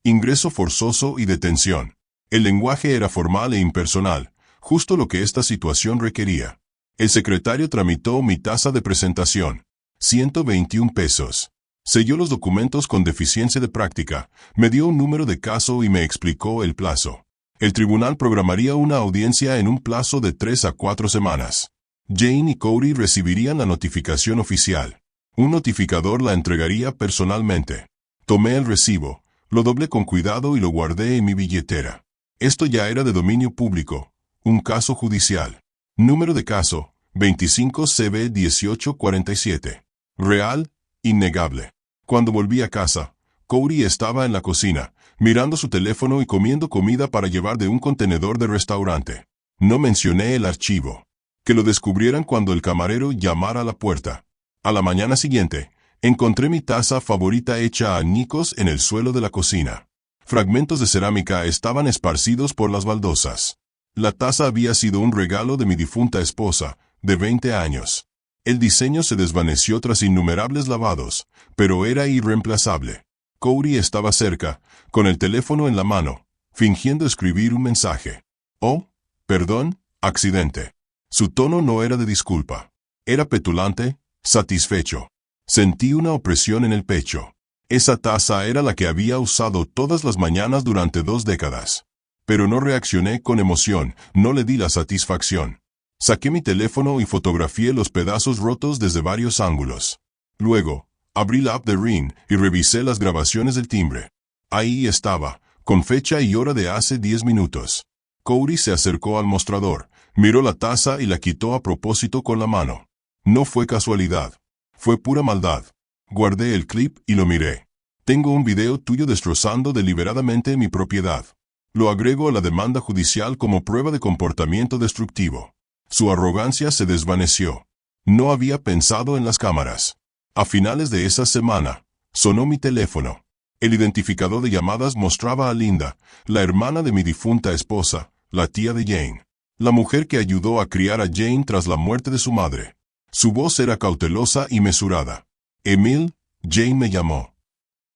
Ingreso forzoso y detención. El lenguaje era formal e impersonal, justo lo que esta situación requería. El secretario tramitó mi tasa de presentación. 121 pesos. Selló los documentos con deficiencia de práctica, me dio un número de caso y me explicó el plazo. El tribunal programaría una audiencia en un plazo de 3 a 4 semanas. Jane y Cody recibirían la notificación oficial. Un notificador la entregaría personalmente. Tomé el recibo, lo doblé con cuidado y lo guardé en mi billetera. Esto ya era de dominio público. Un caso judicial. Número de caso, 25 CB 1847. Real, innegable. Cuando volví a casa, Cody estaba en la cocina, mirando su teléfono y comiendo comida para llevar de un contenedor de restaurante. No mencioné el archivo. Que lo descubrieran cuando el camarero llamara a la puerta. A la mañana siguiente, encontré mi taza favorita hecha añicos en el suelo de la cocina. Fragmentos de cerámica estaban esparcidos por las baldosas. La taza había sido un regalo de mi difunta esposa, de 20 años. El diseño se desvaneció tras innumerables lavados, pero era irreemplazable. Cody estaba cerca, con el teléfono en la mano, fingiendo escribir un mensaje. Oh, perdón, accidente. Su tono no era de disculpa. Era petulante, satisfecho. Sentí una opresión en el pecho. Esa taza era la que había usado todas las mañanas durante 2 décadas. Pero no reaccioné con emoción, no le di la satisfacción. Saqué mi teléfono y fotografié los pedazos rotos desde varios ángulos. Luego, abrí la app de Ring y revisé las grabaciones del timbre. Ahí estaba, con fecha y hora de hace 10 minutos. Cody se acercó al mostrador, miró la taza y la quitó a propósito con la mano. No fue casualidad. Fue pura maldad. Guardé el clip y lo miré. Tengo un video tuyo destrozando deliberadamente mi propiedad. Lo agrego a la demanda judicial como prueba de comportamiento destructivo. Su arrogancia se desvaneció. No había pensado en las cámaras. A finales de esa semana, sonó mi teléfono. El identificador de llamadas mostraba a Linda, la hermana de mi difunta esposa, la tía de Jane. La mujer que ayudó a criar a Jane tras la muerte de su madre. Su voz era cautelosa y mesurada. Emil, Jane me llamó.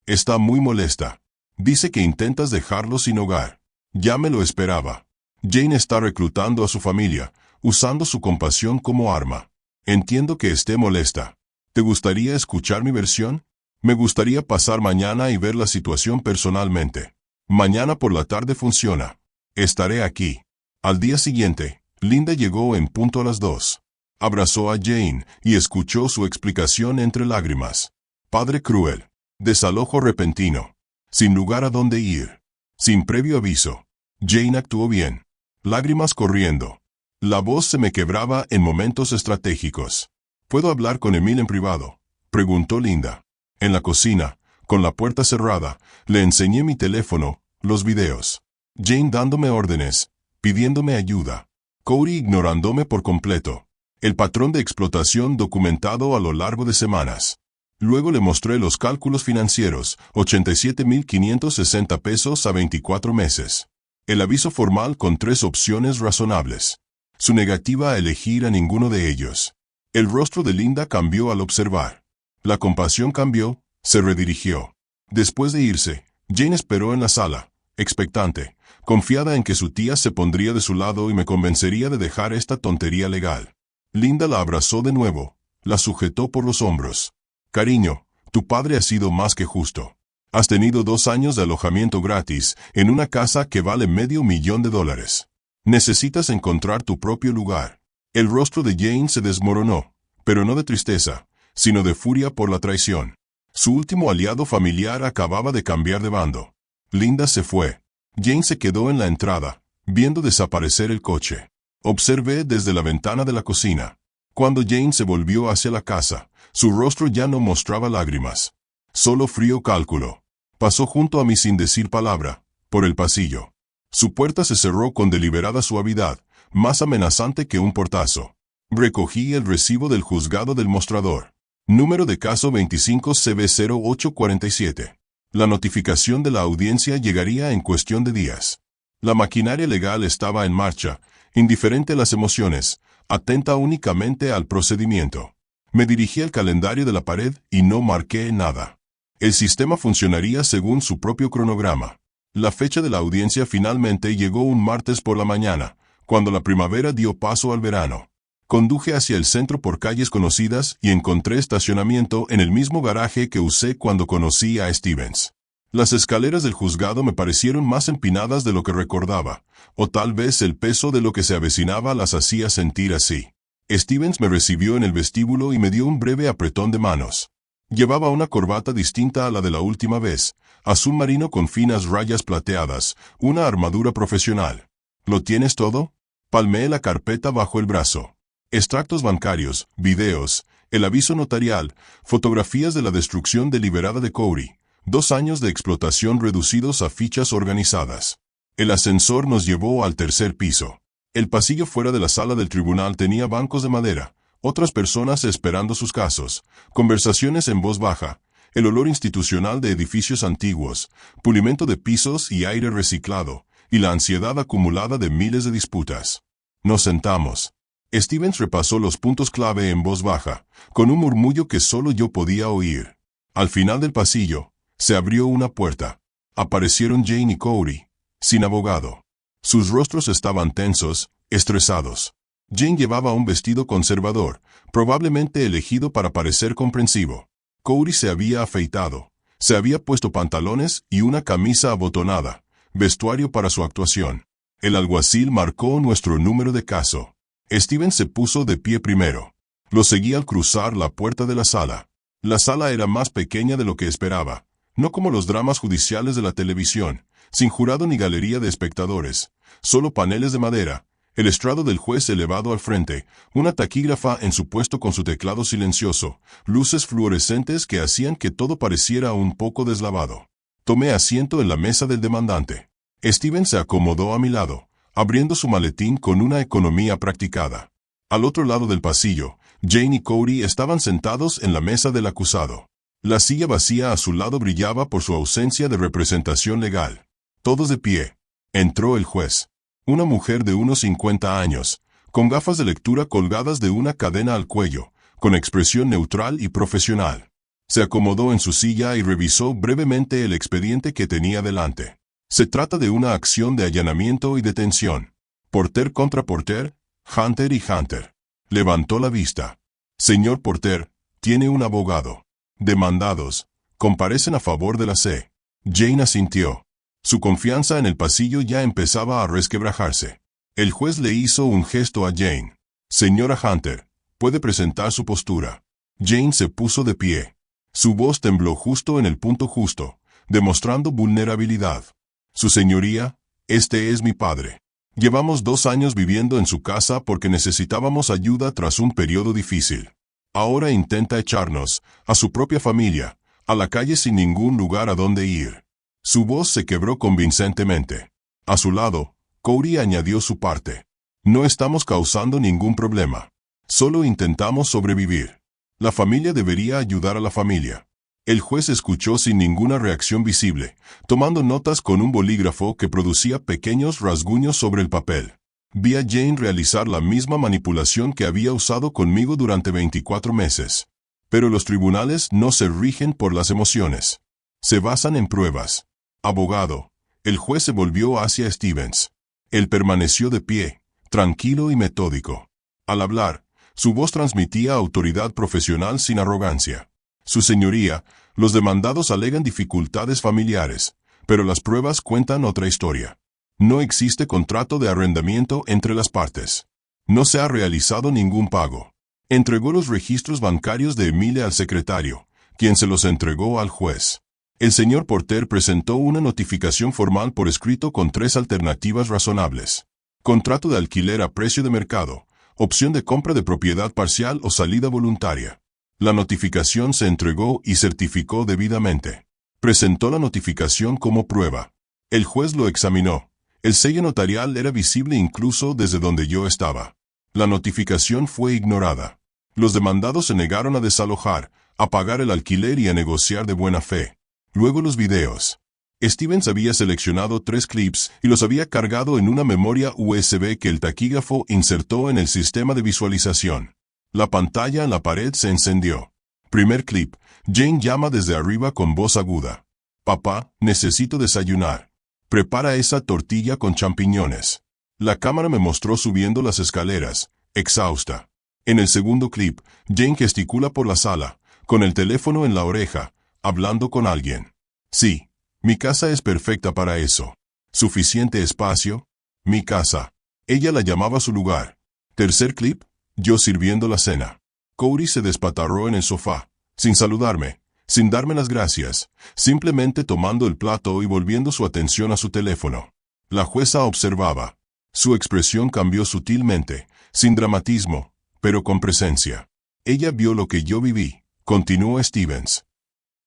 Está muy molesta. Dice que intentas dejarlo sin hogar. Ya me lo esperaba. Jane está reclutando a su familia, usando su compasión como arma. Entiendo que esté molesta. ¿Te gustaría escuchar mi versión? Me gustaría pasar mañana y ver la situación personalmente. Mañana por la tarde funciona. Estaré aquí. Al día siguiente, Linda llegó en punto a las 2. Abrazó a Jane y escuchó su explicación entre lágrimas. Padre cruel. Desalojo repentino. Sin lugar a dónde ir. Sin previo aviso. Jane actuó bien. Lágrimas corriendo. La voz se me quebraba en momentos estratégicos. ¿Puedo hablar con Emil en privado?, preguntó Linda. En la cocina, con la puerta cerrada, le enseñé mi teléfono, los videos. Jane dándome órdenes, pidiéndome ayuda. Cody ignorándome por completo. El patrón de explotación documentado a lo largo de semanas. Luego le mostré los cálculos financieros, 87.560 pesos a 24 meses. El aviso formal con 3 opciones razonables. Su negativa a elegir a ninguno de ellos. El rostro de Linda cambió al observar. La compasión cambió, se redirigió. Después de irse, Jane esperó en la sala, expectante, confiada en que su tía se pondría de su lado y me convencería de dejar esta tontería legal. Linda la abrazó de nuevo, la sujetó por los hombros. Cariño, tu padre ha sido más que justo. Has tenido 2 años de alojamiento gratis en una casa que vale $500,000. Necesitas encontrar tu propio lugar. El rostro de Jane se desmoronó, pero no de tristeza, sino de furia por la traición. Su último aliado familiar acababa de cambiar de bando. Linda se fue. Jane se quedó en la entrada, viendo desaparecer el coche. Observé desde la ventana de la cocina. Cuando Jane se volvió hacia la casa, su rostro ya no mostraba lágrimas. Solo frío cálculo. Pasó junto a mí sin decir palabra, por el pasillo. Su puerta se cerró con deliberada suavidad, más amenazante que un portazo. Recogí el recibo del juzgado del mostrador. Número de caso 25-CB0847. La notificación de la audiencia llegaría en cuestión de días. La maquinaria legal estaba en marcha, indiferente a las emociones, atenta únicamente al procedimiento. Me dirigí al calendario de la pared y no marqué nada. El sistema funcionaría según su propio cronograma. La fecha de la audiencia finalmente llegó un martes por la mañana, cuando la primavera dio paso al verano. Conduje hacia el centro por calles conocidas y encontré estacionamiento en el mismo garaje que usé cuando conocí a Stevens. Las escaleras del juzgado me parecieron más empinadas de lo que recordaba, o tal vez el peso de lo que se avecinaba las hacía sentir así. Stevens me recibió en el vestíbulo y me dio un breve apretón de manos. Llevaba una corbata distinta a la de la última vez, azul marino con finas rayas plateadas, una armadura profesional. ¿Lo tienes todo? Palmeé la carpeta bajo el brazo. Extractos bancarios, videos, el aviso notarial, fotografías de la destrucción deliberada de Cody, 2 años de explotación reducidos a fichas organizadas. El ascensor nos llevó al 3er piso. El pasillo fuera de la sala del tribunal tenía bancos de madera, otras personas esperando sus casos, conversaciones en voz baja, el olor institucional de edificios antiguos, pulimento de pisos y aire reciclado, y la ansiedad acumulada de miles de disputas. Nos sentamos. Stevens repasó los puntos clave en voz baja, con un murmullo que solo yo podía oír. Al final del pasillo, se abrió una puerta. Aparecieron Jane y Cody, sin abogado. Sus rostros estaban tensos, estresados. Jane llevaba un vestido conservador, probablemente elegido para parecer comprensivo. Cody se había afeitado, se había puesto pantalones y una camisa abotonada, vestuario para su actuación. El alguacil marcó nuestro número de caso. Stevens se puso de pie primero. Lo seguí al cruzar la puerta de la sala. La sala era más pequeña de lo que esperaba, no como los dramas judiciales de la televisión, sin jurado ni galería de espectadores, solo paneles de madera, el estrado del juez elevado al frente, una taquígrafa en su puesto con su teclado silencioso, luces fluorescentes que hacían que todo pareciera un poco deslavado. Tomé asiento en la mesa del demandante. Stevens se acomodó a mi lado, abriendo su maletín con una economía practicada. Al otro lado del pasillo, Jane y Cody estaban sentados en la mesa del acusado. La silla vacía a su lado brillaba por su ausencia de representación legal. Todos de pie. Entró el juez. Una mujer de unos 50 años, con gafas de lectura colgadas de una cadena al cuello, con expresión neutral y profesional. Se acomodó en su silla y revisó brevemente el expediente que tenía delante. Se trata de una acción de allanamiento y detención. Porter contra Porter, Hunter y Hunter. Levantó la vista. Señor Porter, tiene un abogado. Demandados, comparecen a favor de la C. Jane asintió. Su confianza en el pasillo ya empezaba a resquebrajarse. El juez le hizo un gesto a Jane. Señora Hunter, puede presentar su postura. Jane se puso de pie. Su voz tembló justo en el punto justo, demostrando vulnerabilidad. Su señoría, este es mi padre. Llevamos 2 años viviendo en su casa porque necesitábamos ayuda tras un periodo difícil. Ahora intenta echarnos, a su propia familia, a la calle sin ningún lugar a donde ir. Su voz se quebró convincentemente. A su lado, Cody añadió su parte. No estamos causando ningún problema. Solo intentamos sobrevivir. La familia debería ayudar a la familia. El juez escuchó sin ninguna reacción visible, tomando notas con un bolígrafo que producía pequeños rasguños sobre el papel. Vi a Jane realizar la misma manipulación que había usado conmigo durante 24 meses. Pero los tribunales no se rigen por las emociones. Se basan en pruebas. Abogado. El juez se volvió hacia Stevens. Él permaneció de pie, tranquilo y metódico. Al hablar, su voz transmitía autoridad profesional sin arrogancia. Su señoría, los demandados alegan dificultades familiares, pero las pruebas cuentan otra historia. No existe contrato de arrendamiento entre las partes. No se ha realizado ningún pago. Entregó los registros bancarios de Emilia al secretario, quien se los entregó al juez. El señor Porter presentó una notificación formal por escrito con 3 alternativas razonables. Contrato de alquiler a precio de mercado, opción de compra de propiedad parcial o salida voluntaria. La notificación se entregó y certificó debidamente. Presentó la notificación como prueba. El juez lo examinó. El sello notarial era visible incluso desde donde yo estaba. La notificación fue ignorada. Los demandados se negaron a desalojar, a pagar el alquiler y a negociar de buena fe. Luego los videos. Stevens había seleccionado 3 clips y los había cargado en una memoria USB que el taquígrafo insertó en el sistema de visualización. La pantalla en la pared se encendió. Primer clip. Jane llama desde arriba con voz aguda. Papá, necesito desayunar. Prepara esa tortilla con champiñones. La cámara me mostró subiendo las escaleras, exhausta. En el segundo clip, Jane gesticula por la sala, con el teléfono en la oreja, hablando con alguien. Sí, mi casa es perfecta para eso. ¿Suficiente espacio? Mi casa. Ella la llamaba su lugar. Tercer clip. Yo sirviendo la cena. Cody se despatarró en el sofá, sin saludarme, sin darme las gracias, simplemente tomando el plato y volviendo su atención a su teléfono. La jueza observaba. Su expresión cambió sutilmente, sin dramatismo, pero con presencia. Ella vio lo que yo viví, continuó Stevens.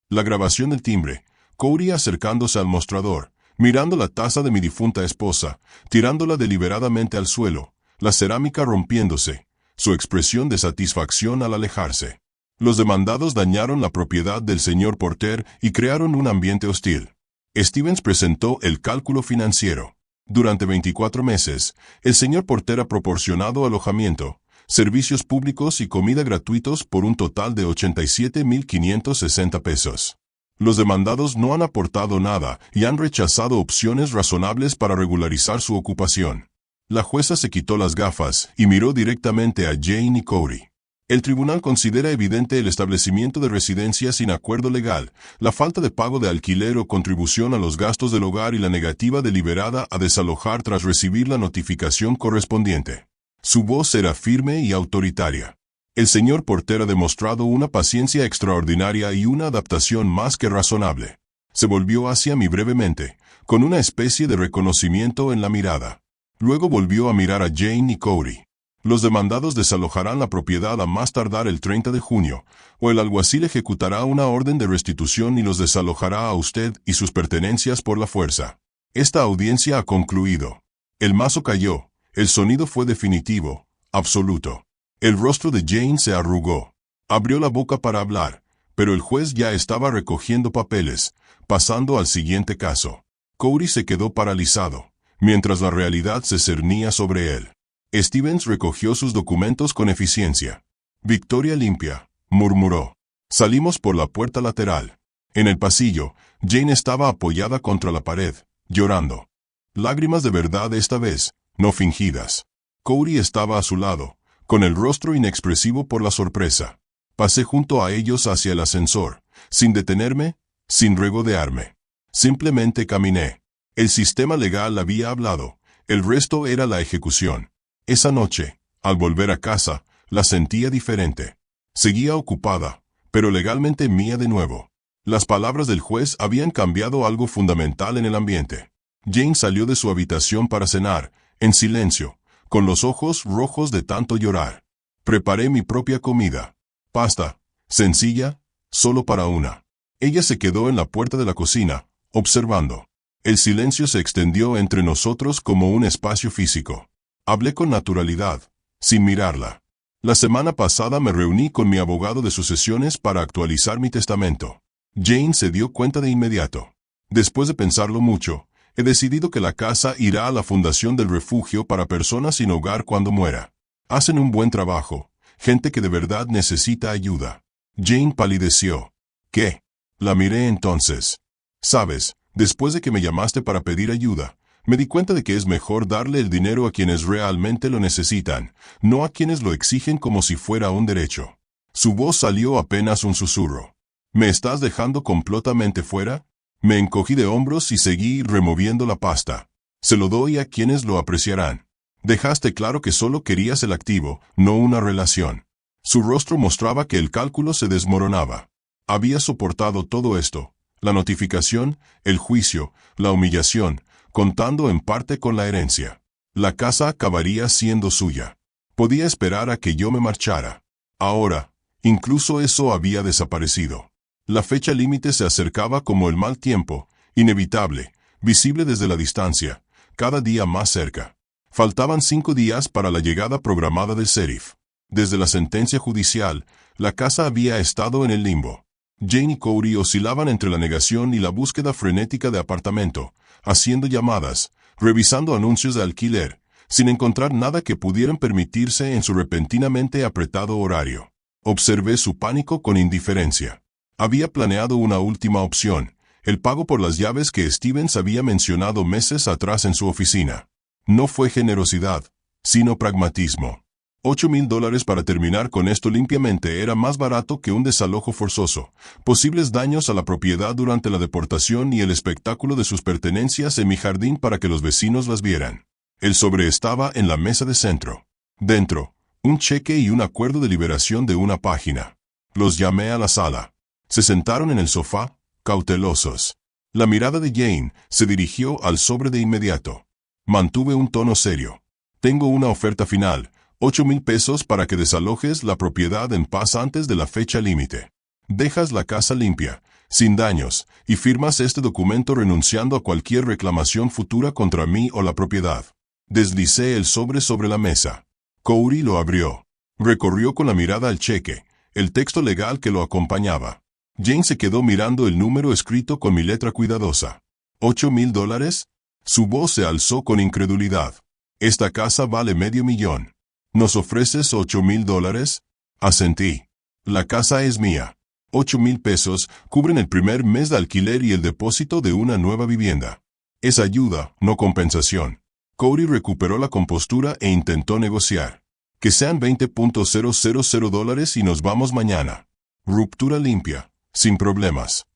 La grabación del timbre, Cody acercándose al mostrador, mirando la taza de mi difunta esposa, tirándola deliberadamente al suelo, la cerámica rompiéndose, su expresión de satisfacción al alejarse. Los demandados dañaron la propiedad del señor Porter y crearon un ambiente hostil. Stevens presentó el cálculo financiero. Durante 24 meses, el señor Porter ha proporcionado alojamiento, servicios públicos y comida gratuitos por un total de 87,560 pesos. Los demandados no han aportado nada y han rechazado opciones razonables para regularizar su ocupación. La jueza se quitó las gafas y miró directamente a Jane y Cody. El tribunal considera evidente el establecimiento de residencia sin acuerdo legal, la falta de pago de alquiler o contribución a los gastos del hogar y la negativa deliberada a desalojar tras recibir la notificación correspondiente. Su voz era firme y autoritaria. El señor Porter ha demostrado una paciencia extraordinaria y una adaptación más que razonable. Se volvió hacia mí brevemente, con una especie de reconocimiento en la mirada. Luego volvió a mirar a Jane y Cody. Los demandados desalojarán la propiedad a más tardar el 30 de junio, o el alguacil ejecutará una orden de restitución y los desalojará a usted y sus pertenencias por la fuerza. Esta audiencia ha concluido. El mazo cayó. El sonido fue definitivo, absoluto. El rostro de Jane se arrugó. Abrió la boca para hablar, pero el juez ya estaba recogiendo papeles, pasando al siguiente caso. Cody se quedó paralizado, mientras la realidad se cernía sobre él. Stevens recogió sus documentos con eficiencia. Victoria limpia, murmuró. Salimos por la puerta lateral. En el pasillo, Jane estaba apoyada contra la pared, llorando. Lágrimas de verdad esta vez, no fingidas. Cody estaba a su lado, con el rostro inexpresivo por la sorpresa. Pasé junto a ellos hacia el ascensor, sin detenerme, sin regodearme. Simplemente caminé. El sistema legal había hablado, el resto era la ejecución. Esa noche, al volver a casa, la sentía diferente. Seguía ocupada, pero legalmente mía de nuevo. Las palabras del juez habían cambiado algo fundamental en el ambiente. Jane salió de su habitación para cenar, en silencio, con los ojos rojos de tanto llorar. Preparé mi propia comida. Pasta, sencilla, solo para una. Ella se quedó en la puerta de la cocina, observando. El silencio se extendió entre nosotros como un espacio físico. Hablé con naturalidad, sin mirarla. La semana pasada me reuní con mi abogado de sucesiones para actualizar mi testamento. Jane se dio cuenta de inmediato. Después de pensarlo mucho, he decidido que la casa irá a la fundación del refugio para personas sin hogar cuando muera. Hacen un buen trabajo, gente que de verdad necesita ayuda. Jane palideció. ¿Qué? La miré entonces. Sabes, después de que me llamaste para pedir ayuda, me di cuenta de que es mejor darle el dinero a quienes realmente lo necesitan, no a quienes lo exigen como si fuera un derecho. Su voz salió apenas un susurro. ¿Me estás dejando completamente fuera? Me encogí de hombros y seguí removiendo la pasta. Se lo doy a quienes lo apreciarán. Dejaste claro que solo querías el activo, no una relación. Su rostro mostraba que el cálculo se desmoronaba. Había soportado todo esto, la notificación, el juicio, la humillación, contando en parte con la herencia. La casa acabaría siendo suya. Podía esperar a que yo me marchara. Ahora, incluso eso había desaparecido. La fecha límite se acercaba como el mal tiempo, inevitable, visible desde la distancia, cada día más cerca. Faltaban 5 días para la llegada programada del sheriff. Desde la sentencia judicial, la casa había estado en el limbo. Jane y Cody oscilaban entre la negación y la búsqueda frenética de apartamento, haciendo llamadas, revisando anuncios de alquiler, sin encontrar nada que pudieran permitirse en su repentinamente apretado horario. Observé su pánico con indiferencia. Había planeado una última opción, el pago por las llaves que Stevens había mencionado meses atrás en su oficina. No fue generosidad, sino pragmatismo. $8,000 para terminar con esto limpiamente era más barato que un desalojo forzoso, posibles daños a la propiedad durante la deportación y el espectáculo de sus pertenencias en mi jardín para que los vecinos las vieran. El sobre estaba en la mesa de centro. Dentro, un cheque y un acuerdo de liberación de una página. Los llamé a la sala. Se sentaron en el sofá, cautelosos. La mirada de Jane se dirigió al sobre de inmediato. Mantuve un tono serio. Tengo una oferta final, $8,000 para que desalojes la propiedad en paz antes de la fecha límite. Dejas la casa limpia, sin daños, y firmas este documento renunciando a cualquier reclamación futura contra mí o la propiedad. Deslicé el sobre la mesa. Cody lo abrió. Recorrió con la mirada el cheque, el texto legal que lo acompañaba. Jane se quedó mirando el número escrito con mi letra cuidadosa. $8,000? Su voz se alzó con incredulidad. Esta casa vale $500,000. ¿Nos ofreces $8,000? Asentí. La casa es mía. $8,000 cubren el primer mes de alquiler y el depósito de una nueva vivienda. Es ayuda, no compensación. Cody recuperó la compostura e intentó negociar. Que sean $20,000 y nos vamos mañana. Ruptura limpia. Sin problemas.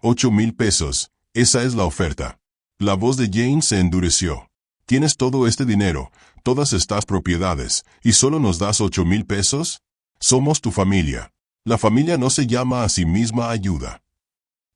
$8,000, esa es la oferta. La voz de Jane se endureció. ¿Tienes todo este dinero, todas estas propiedades, y solo nos das $8,000? Somos tu familia. La familia no se llama a sí misma ayuda.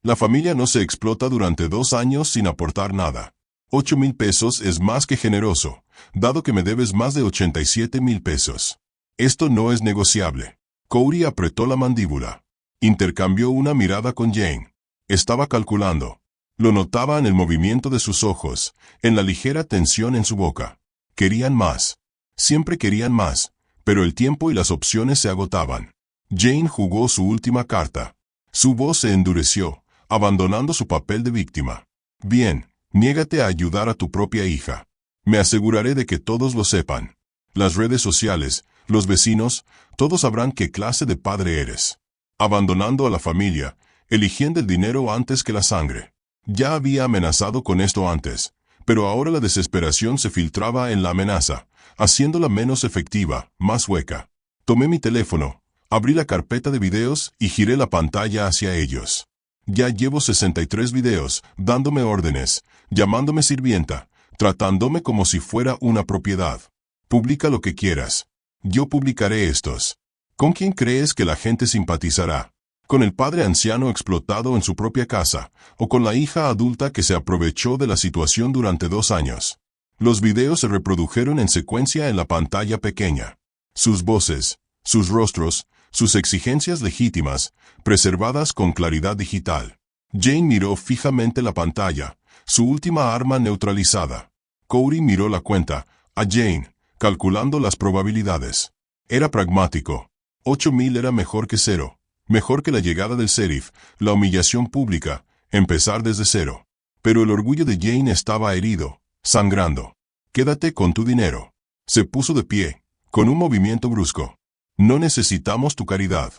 La familia no se explota durante 2 años sin aportar nada. $8,000 es más que generoso, dado que me debes más de $87,000. Esto no es negociable. Cody apretó la mandíbula. Intercambió una mirada con Jane. Estaba calculando. Lo notaba en el movimiento de sus ojos, en la ligera tensión en su boca. Querían más. Siempre querían más, pero el tiempo y las opciones se agotaban. Jane jugó su última carta. Su voz se endureció, abandonando su papel de víctima. Bien, niégate a ayudar a tu propia hija. Me aseguraré de que todos lo sepan. Las redes sociales, los vecinos, todos sabrán qué clase de padre eres. Abandonando a la familia, eligiendo el dinero antes que la sangre. Ya había amenazado con esto antes, pero ahora la desesperación se filtraba en la amenaza, haciéndola menos efectiva, más hueca. Tomé mi teléfono, abrí la carpeta de videos y giré la pantalla hacia ellos. Ya llevo 63 videos, dándome órdenes, llamándome sirvienta, tratándome como si fuera una propiedad. Publica lo que quieras. Yo publicaré estos. ¿Con quién crees que la gente simpatizará? ¿Con el padre anciano explotado en su propia casa, o con la hija adulta que se aprovechó de la situación durante 2 años? Los videos se reprodujeron en secuencia en la pantalla pequeña. Sus voces, sus rostros, sus exigencias legítimas, preservadas con claridad digital. Jane miró fijamente la pantalla, su última arma neutralizada. Cody miró la cuenta, a Jane, calculando las probabilidades. Era pragmático. $8,000 era mejor que 0. Mejor que la llegada del sheriff, la humillación pública, empezar desde cero. Pero el orgullo de Jane estaba herido, sangrando. Quédate con tu dinero. Se puso de pie, con un movimiento brusco. No necesitamos tu caridad.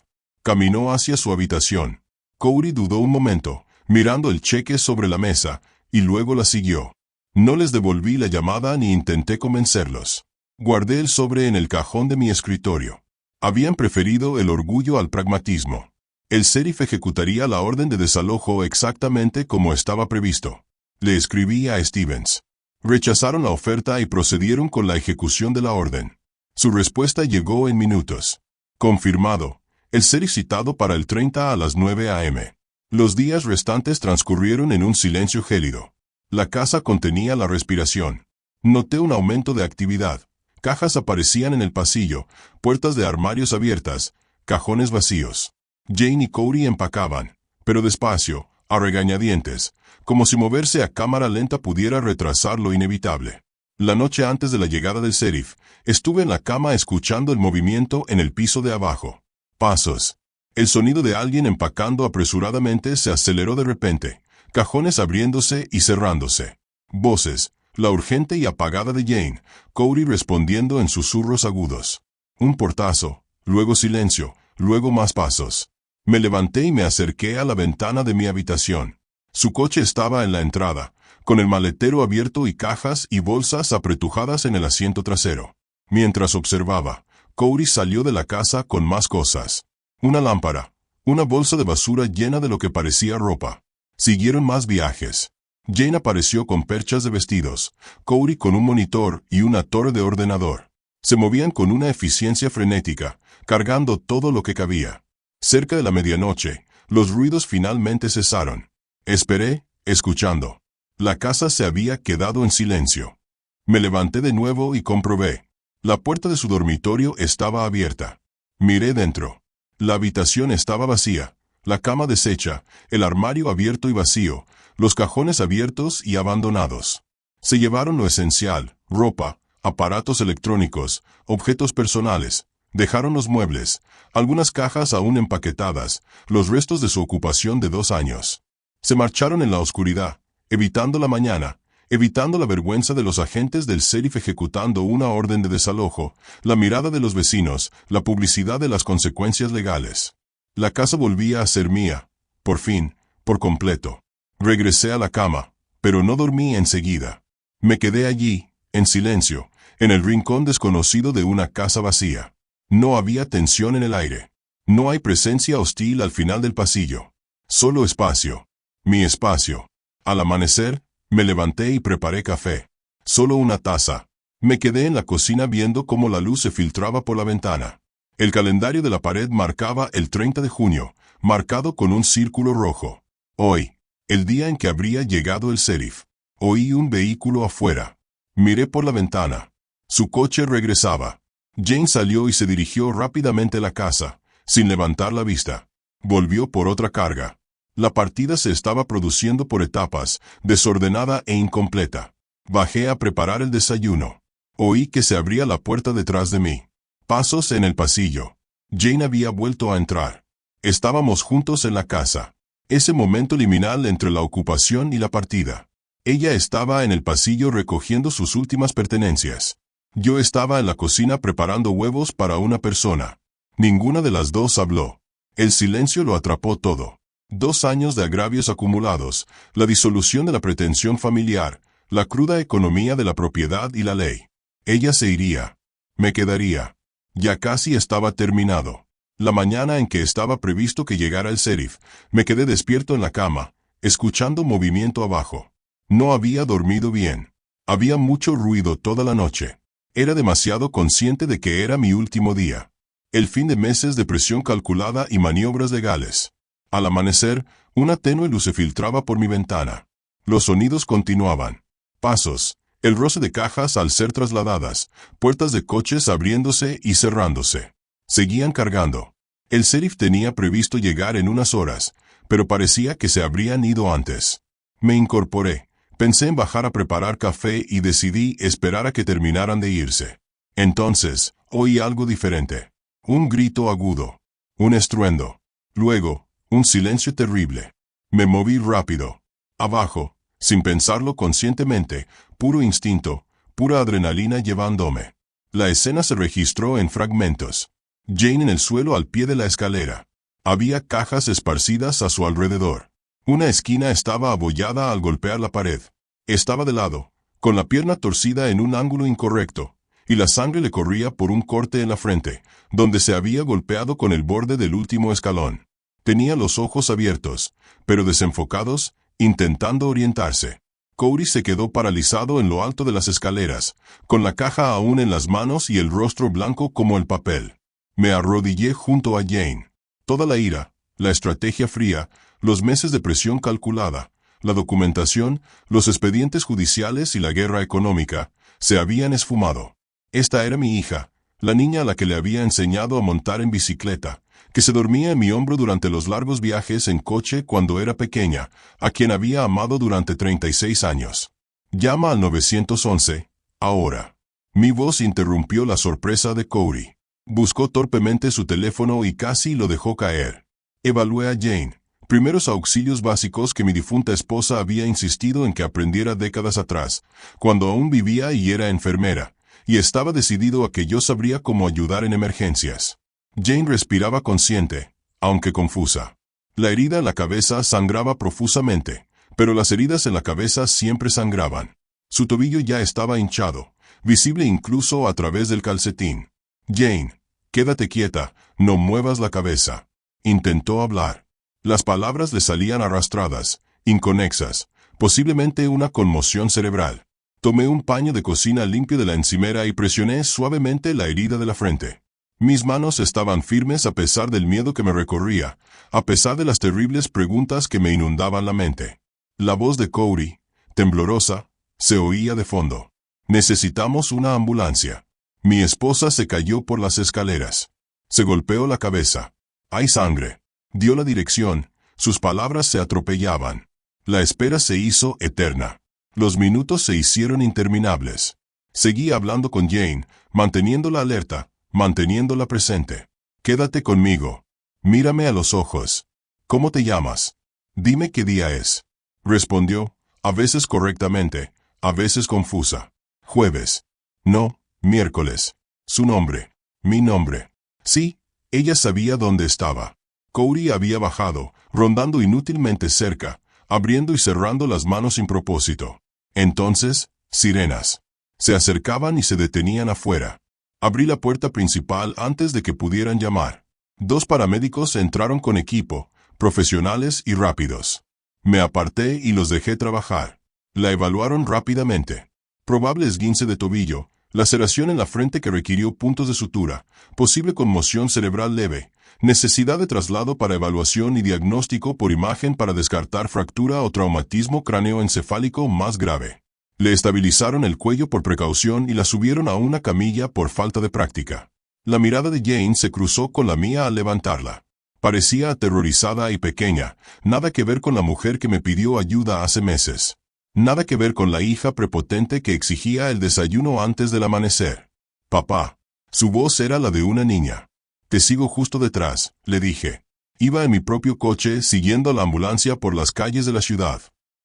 Caminó hacia su habitación. Cody dudó un momento, mirando el cheque sobre la mesa, y luego la siguió. No les devolví la llamada ni intenté convencerlos. Guardé el sobre en el cajón de mi escritorio. Habían preferido el orgullo al pragmatismo. El sheriff ejecutaría la orden de desalojo exactamente como estaba previsto. Le escribí a Stevens. Rechazaron la oferta y procedieron con la ejecución de la orden. Su respuesta llegó en minutos. Confirmado. El sheriff citado para el 30 a las 9 a.m. Los días restantes transcurrieron en un silencio gélido. La casa contenía la respiración. Noté un aumento de actividad. Cajas aparecían en el pasillo, puertas de armarios abiertas, cajones vacíos. Jane y Cody empacaban, pero despacio, a regañadientes, como si moverse a cámara lenta pudiera retrasar lo inevitable. La noche antes de la llegada del sheriff, estuve en la cama escuchando el movimiento en el piso de abajo. Pasos. El sonido de alguien empacando apresuradamente se aceleró de repente, cajones abriéndose y cerrándose. Voces, la urgente y apagada de Jane, Cody respondiendo en susurros agudos. Un portazo, luego silencio, luego más pasos. Me levanté y me acerqué a la ventana de mi habitación. Su coche estaba en la entrada, con el maletero abierto y cajas y bolsas apretujadas en el asiento trasero. Mientras observaba, Cody salió de la casa con más cosas. Una lámpara, una bolsa de basura llena de lo que parecía ropa. Siguieron más viajes. Jane apareció con perchas de vestidos, Cody con un monitor y una torre de ordenador. Se movían con una eficiencia frenética, cargando todo lo que cabía. Cerca de la medianoche, los ruidos finalmente cesaron. Esperé, escuchando. La casa se había quedado en silencio. Me levanté de nuevo y comprobé. La puerta de su dormitorio estaba abierta. Miré dentro. La habitación estaba vacía, la cama deshecha, el armario abierto y vacío, los cajones abiertos y abandonados. Se llevaron lo esencial, ropa, aparatos electrónicos, objetos personales. Dejaron los muebles, algunas cajas aún empaquetadas, los restos de su ocupación de 2 años. Se marcharon en la oscuridad, evitando la mañana, evitando la vergüenza de los agentes del sheriff ejecutando una orden de desalojo, la mirada de los vecinos, la publicidad de las consecuencias legales. La casa volvía a ser mía, por fin, por completo. Regresé a la cama, pero no dormí enseguida. Me quedé allí, en silencio, en el rincón desconocido de una casa vacía. No había tensión en el aire. No hay presencia hostil al final del pasillo. Solo espacio. Mi espacio. Al amanecer, me levanté y preparé café. Solo una taza. Me quedé en la cocina viendo cómo la luz se filtraba por la ventana. El calendario de la pared marcaba el 30 de junio, marcado con un círculo rojo. Hoy, el día en que habría llegado el sheriff. Oí un vehículo afuera. Miré por la ventana. Su coche regresaba. Jane salió y se dirigió rápidamente a la casa, sin levantar la vista. Volvió por otra carga. La partida se estaba produciendo por etapas, desordenada e incompleta. Bajé a preparar el desayuno. Oí que se abría la puerta detrás de mí. Pasos en el pasillo. Jane había vuelto a entrar. Estábamos juntos en la casa. Ese momento liminal entre la ocupación y la partida. Ella estaba en el pasillo recogiendo sus últimas pertenencias. Yo estaba en la cocina preparando huevos para una persona. Ninguna de las dos habló. El silencio lo atrapó todo. 2 años de agravios acumulados, la disolución de la pretensión familiar, la cruda economía de la propiedad y la ley. Ella se iría. Me quedaría. Ya casi estaba terminado. La mañana en que estaba previsto que llegara el sheriff, me quedé despierto en la cama, escuchando movimiento abajo. No había dormido bien. Había mucho ruido toda la noche. Era demasiado consciente de que era mi último día. El fin de meses de presión calculada y maniobras legales. Al amanecer, una tenue luz se filtraba por mi ventana. Los sonidos continuaban. Pasos, el roce de cajas al ser trasladadas, puertas de coches abriéndose y cerrándose. Seguían cargando. El sheriff tenía previsto llegar en unas horas, pero parecía que se habrían ido antes. Me incorporé. Pensé en bajar a preparar café y decidí esperar a que terminaran de irse. Entonces, oí algo diferente. Un grito agudo. Un estruendo. Luego, un silencio terrible. Me moví rápido. Abajo, sin pensarlo conscientemente, puro instinto, pura adrenalina llevándome. La escena se registró en fragmentos. Jane en el suelo al pie de la escalera. Había cajas esparcidas a su alrededor. Una esquina estaba abollada al golpear la pared. Estaba de lado, con la pierna torcida en un ángulo incorrecto, y la sangre le corría por un corte en la frente, donde se había golpeado con el borde del último escalón. Tenía los ojos abiertos, pero desenfocados, intentando orientarse. Cody se quedó paralizado en lo alto de las escaleras, con la caja aún en las manos y el rostro blanco como el papel. Me arrodillé junto a Jane. Toda la ira, la estrategia fría, los meses de presión calculada, la documentación, los expedientes judiciales y la guerra económica, se habían esfumado. Esta era mi hija, la niña a la que le había enseñado a montar en bicicleta, que se dormía en mi hombro durante los largos viajes en coche cuando era pequeña, a quien había amado durante 36 años. Llama al 911, ahora. Mi voz interrumpió la sorpresa de Cody. Buscó torpemente su teléfono y casi lo dejó caer. Evalué a Jane. Primeros auxilios básicos que mi difunta esposa había insistido en que aprendiera décadas atrás, cuando aún vivía y era enfermera, y estaba decidido a que yo sabría cómo ayudar en emergencias. Jane respiraba consciente, aunque confusa. La herida en la cabeza sangraba profusamente, pero las heridas en la cabeza siempre sangraban. Su tobillo ya estaba hinchado, visible incluso a través del calcetín. Jane, quédate quieta, no muevas la cabeza. Intentó hablar. Las palabras le salían arrastradas, inconexas, posiblemente una conmoción cerebral. Tomé un paño de cocina limpio de la encimera y presioné suavemente la herida de la frente. Mis manos estaban firmes a pesar del miedo que me recorría, a pesar de las terribles preguntas que me inundaban la mente. La voz de Cody, temblorosa, se oía de fondo. Necesitamos una ambulancia. Mi esposa se cayó por las escaleras. Se golpeó la cabeza. Hay sangre. Dio la dirección. Sus palabras se atropellaban. La espera se hizo eterna. Los minutos se hicieron interminables. Seguí hablando con Jane, manteniéndola alerta, manteniéndola presente. Quédate conmigo. Mírame a los ojos. ¿Cómo te llamas? Dime qué día es. Respondió, a veces correctamente, a veces confusa. Jueves. No, miércoles. Su nombre. Mi nombre. Sí, ella sabía dónde estaba. Cody había bajado, rondando inútilmente cerca, abriendo y cerrando las manos sin propósito. Entonces, sirenas. Se acercaban y se detenían afuera. Abrí la puerta principal antes de que pudieran llamar. 2 paramédicos entraron con equipo, profesionales y rápidos. Me aparté y los dejé trabajar. La evaluaron rápidamente. Probable esguince de tobillo, laceración en la frente que requirió puntos de sutura, posible conmoción cerebral leve, necesidad de traslado para evaluación y diagnóstico por imagen para descartar fractura o traumatismo cráneoencefálico más grave. Le estabilizaron el cuello por precaución y la subieron a una camilla por falta de práctica. La mirada de Jane se cruzó con la mía al levantarla. Parecía aterrorizada y pequeña, nada que ver con la mujer que me pidió ayuda hace meses. Nada que ver con la hija prepotente que exigía el desayuno antes del amanecer. Papá. Su voz era la de una niña. Te sigo justo detrás, le dije. Iba en mi propio coche siguiendo a la ambulancia por las calles de la ciudad.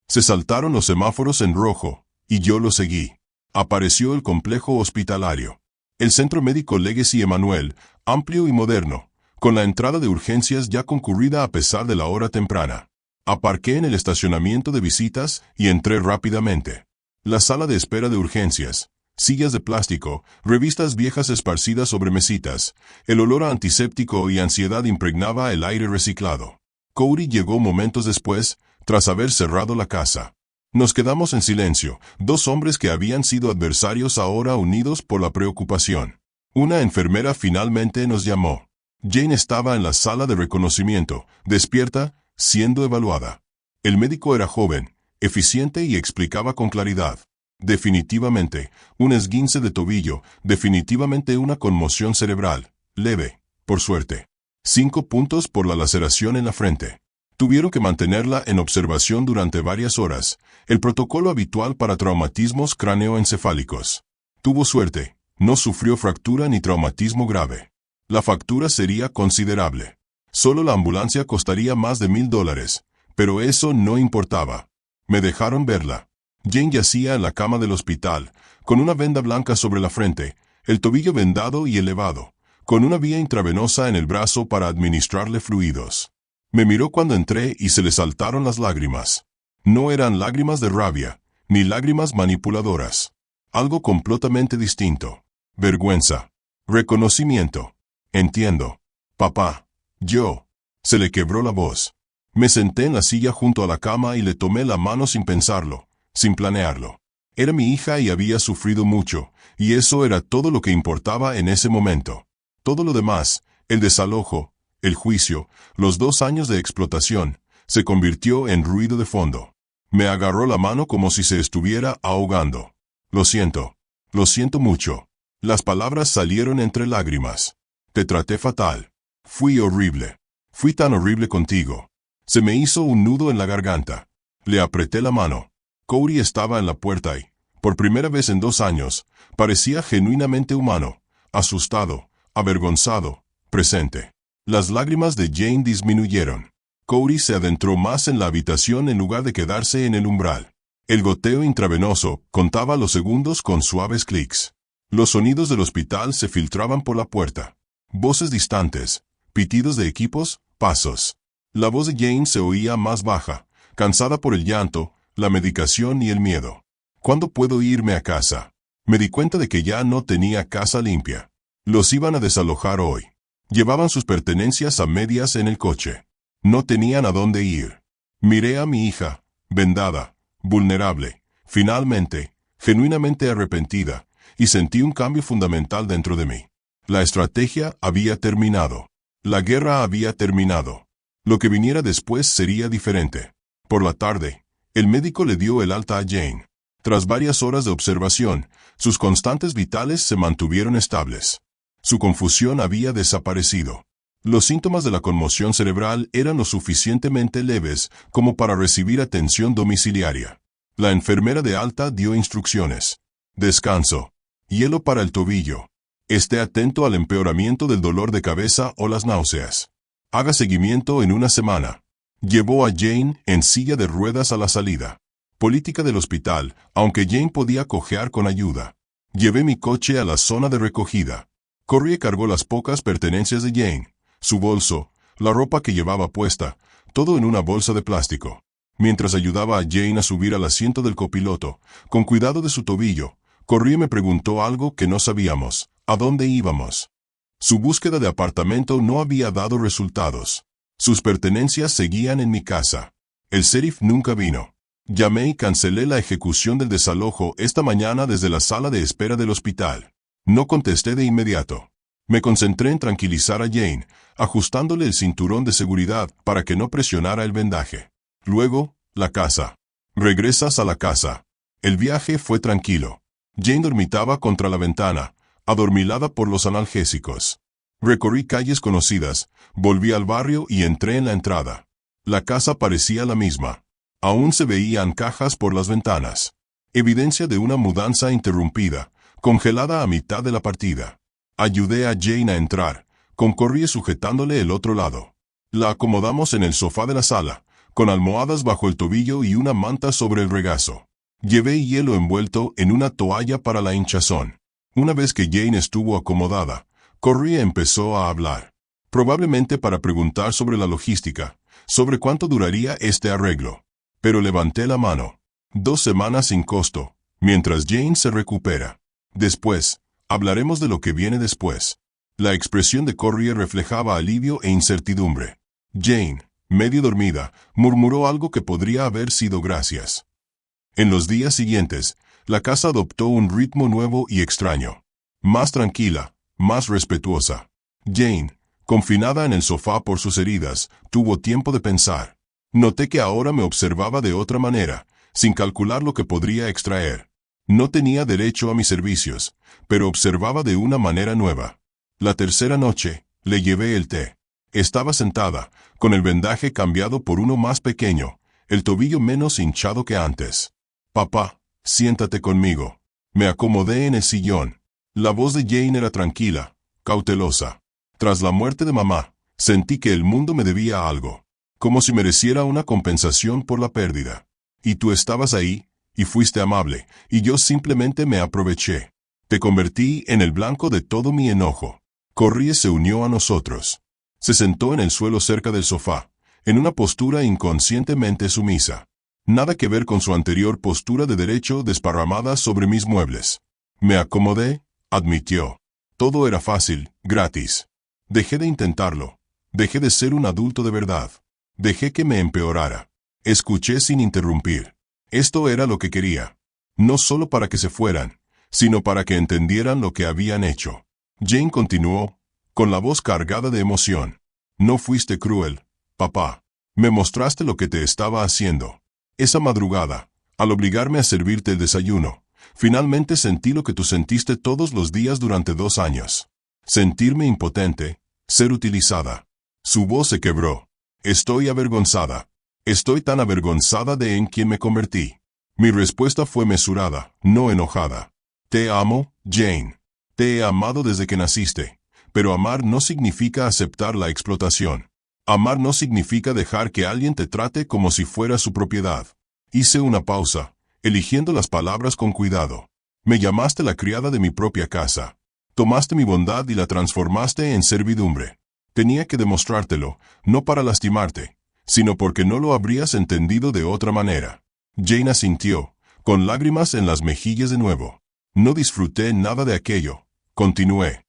Se saltaron los semáforos en rojo, y yo lo seguí. Apareció el complejo hospitalario. El Centro Médico Legacy Emanuel, amplio y moderno, con la entrada de urgencias ya concurrida a pesar de la hora temprana. Aparqué en el estacionamiento de visitas y entré rápidamente. La sala de espera de urgencias, sillas de plástico, revistas viejas esparcidas sobre mesitas, el olor a antiséptico y ansiedad impregnaba el aire reciclado. Cody llegó momentos después, tras haber cerrado la casa. Nos quedamos en silencio, 2 hombres que habían sido adversarios ahora unidos por la preocupación. Una enfermera finalmente nos llamó. Jane estaba en la sala de reconocimiento, despierta, siendo evaluada. El médico era joven, eficiente y explicaba con claridad. Definitivamente, un esguince de tobillo, definitivamente una conmoción cerebral, leve, por suerte. 5 puntos por la laceración en la frente. Tuvieron que mantenerla en observación durante varias horas, el protocolo habitual para traumatismos cráneoencefálicos. Tuvo suerte, no sufrió fractura ni traumatismo grave. La factura sería considerable. Solo la ambulancia costaría más de $1000, pero eso no importaba. Me dejaron verla. Jane yacía en la cama del hospital, con una venda blanca sobre la frente, el tobillo vendado y elevado, con una vía intravenosa en el brazo para administrarle fluidos. Me miró cuando entré y se le saltaron las lágrimas. No eran lágrimas de rabia, ni lágrimas manipuladoras. Algo completamente distinto. Vergüenza. Reconocimiento. Entiendo. Papá. Yo. Se le quebró la voz. Me senté en la silla junto a la cama y le tomé la mano sin pensarlo, sin planearlo. Era mi hija y había sufrido mucho, y eso era todo lo que importaba en ese momento. Todo lo demás, el desalojo, el juicio, los 2 años de explotación, se convirtió en ruido de fondo. Me agarró la mano como si se estuviera ahogando. Lo siento mucho. Las palabras salieron entre lágrimas. Te traté fatal. Fui horrible. Fui tan horrible contigo. Se me hizo un nudo en la garganta. Le apreté la mano. Cody estaba en la puerta y, por primera vez en 2 años, parecía genuinamente humano, asustado, avergonzado, presente. Las lágrimas de Jane disminuyeron. Cody se adentró más en la habitación en lugar de quedarse en el umbral. El goteo intravenoso contaba los segundos con suaves clics. Los sonidos del hospital se filtraban por la puerta. Voces distantes, pitidos de equipos, pasos. La voz de Jane se oía más baja, cansada por el llanto, la medicación y el miedo. ¿Cuándo puedo irme a casa? Me di cuenta de que ya no tenía casa limpia. Los iban a desalojar hoy. Llevaban sus pertenencias a medias en el coche. No tenían a dónde ir. Miré a mi hija, vendada, vulnerable, finalmente, genuinamente arrepentida, y sentí un cambio fundamental dentro de mí. La estrategia había terminado. La guerra había terminado. Lo que viniera después sería diferente. Por la tarde, el médico le dio el alta a Jane. Tras varias horas de observación, sus constantes vitales se mantuvieron estables. Su confusión había desaparecido. Los síntomas de la conmoción cerebral eran lo suficientemente leves como para recibir atención domiciliaria. La enfermera de alta dio instrucciones. Descanso. Hielo para el tobillo. Esté atento al empeoramiento del dolor de cabeza o las náuseas. Haga seguimiento en 1 semana. Llevó a Jane en silla de ruedas a la salida. Política del hospital, aunque Jane podía cojear con ayuda. Llevé mi coche a la zona de recogida. Corrie cargó las pocas pertenencias de Jane, su bolso, la ropa que llevaba puesta, todo en una bolsa de plástico. Mientras ayudaba a Jane a subir al asiento del copiloto, con cuidado de su tobillo, Corrie me preguntó algo que no sabíamos: ¿a dónde íbamos? Su búsqueda de apartamento no había dado resultados. Sus pertenencias seguían en mi casa. El sheriff nunca vino. Llamé y cancelé la ejecución del desalojo esta mañana desde la sala de espera del hospital. No contesté de inmediato. Me concentré en tranquilizar a Jane, ajustándole el cinturón de seguridad para que no presionara el vendaje. Luego, la casa. Regresas a la casa. El viaje fue tranquilo. Jane dormitaba contra la ventana, adormilada por los analgésicos. Recorrí calles conocidas, volví al barrio y entré en la entrada. La casa parecía la misma. Aún se veían cajas por las ventanas. Evidencia de una mudanza interrumpida, congelada a mitad de la partida. Ayudé a Jane a entrar, con Corrie sujetándole el otro lado. La acomodamos en el sofá de la sala, con almohadas bajo el tobillo y una manta sobre el regazo. Llevé hielo envuelto en una toalla para la hinchazón. Una vez que Jane estuvo acomodada, Corrie empezó a hablar. Probablemente para preguntar sobre la logística, sobre cuánto duraría este arreglo. Pero levanté la mano. 2 semanas sin costo, mientras Jane se recupera. Después, hablaremos de lo que viene después. La expresión de Corrie reflejaba alivio e incertidumbre. Jane, medio dormida, murmuró algo que podría haber sido gracias. En los días siguientes, la casa adoptó un ritmo nuevo y extraño. Más tranquila, más respetuosa. Jane, confinada en el sofá por sus heridas, tuvo tiempo de pensar. Noté que ahora me observaba de otra manera, sin calcular lo que podría extraer. No tenía derecho a mis servicios, pero observaba de una manera nueva. La tercera noche, le llevé el té. Estaba sentada, con el vendaje cambiado por uno más pequeño, el tobillo menos hinchado que antes. Papá, siéntate conmigo. Me acomodé en el sillón. La voz de Jane era tranquila, cautelosa. Tras la muerte de mamá, Sentí que el mundo me debía algo, como si mereciera una compensación por la pérdida. Y tú estabas ahí, y fuiste amable, y yo simplemente me aproveché. Te convertí en el blanco de todo mi enojo. Corrie se unió a nosotros. Se sentó en el suelo cerca del sofá, en una postura inconscientemente sumisa. Nada que ver con su anterior postura de derecho desparramada sobre mis muebles. Me acomodé, admitió. Todo era fácil, gratis. Dejé de intentarlo. Dejé de ser un adulto de verdad. Dejé que me empeorara. Escuché sin interrumpir. Esto era lo que quería. No solo para que se fueran, sino para que entendieran lo que habían hecho. Jane continuó, con la voz cargada de emoción. No fuiste cruel, papá. Me mostraste lo que te estaba haciendo. Esa madrugada, al obligarme a servirte el desayuno, finalmente sentí lo que tú sentiste todos los días durante 2 años. Sentirme impotente, ser utilizada. Su voz se quebró. Estoy avergonzada. Estoy tan avergonzada de en quien me convertí. Mi respuesta fue mesurada, no enojada. Te amo, Jane. Te he amado desde que naciste. Pero amar no significa aceptar la explotación. Amar no significa dejar que alguien te trate como si fuera su propiedad. Hice una pausa, eligiendo las palabras con cuidado. Me llamaste la criada de mi propia casa. Tomaste mi bondad y la transformaste en servidumbre. Tenía que demostrártelo, no para lastimarte, sino porque no lo habrías entendido de otra manera. Jane asintió, con lágrimas en las mejillas de nuevo. No disfruté nada de aquello. Continué.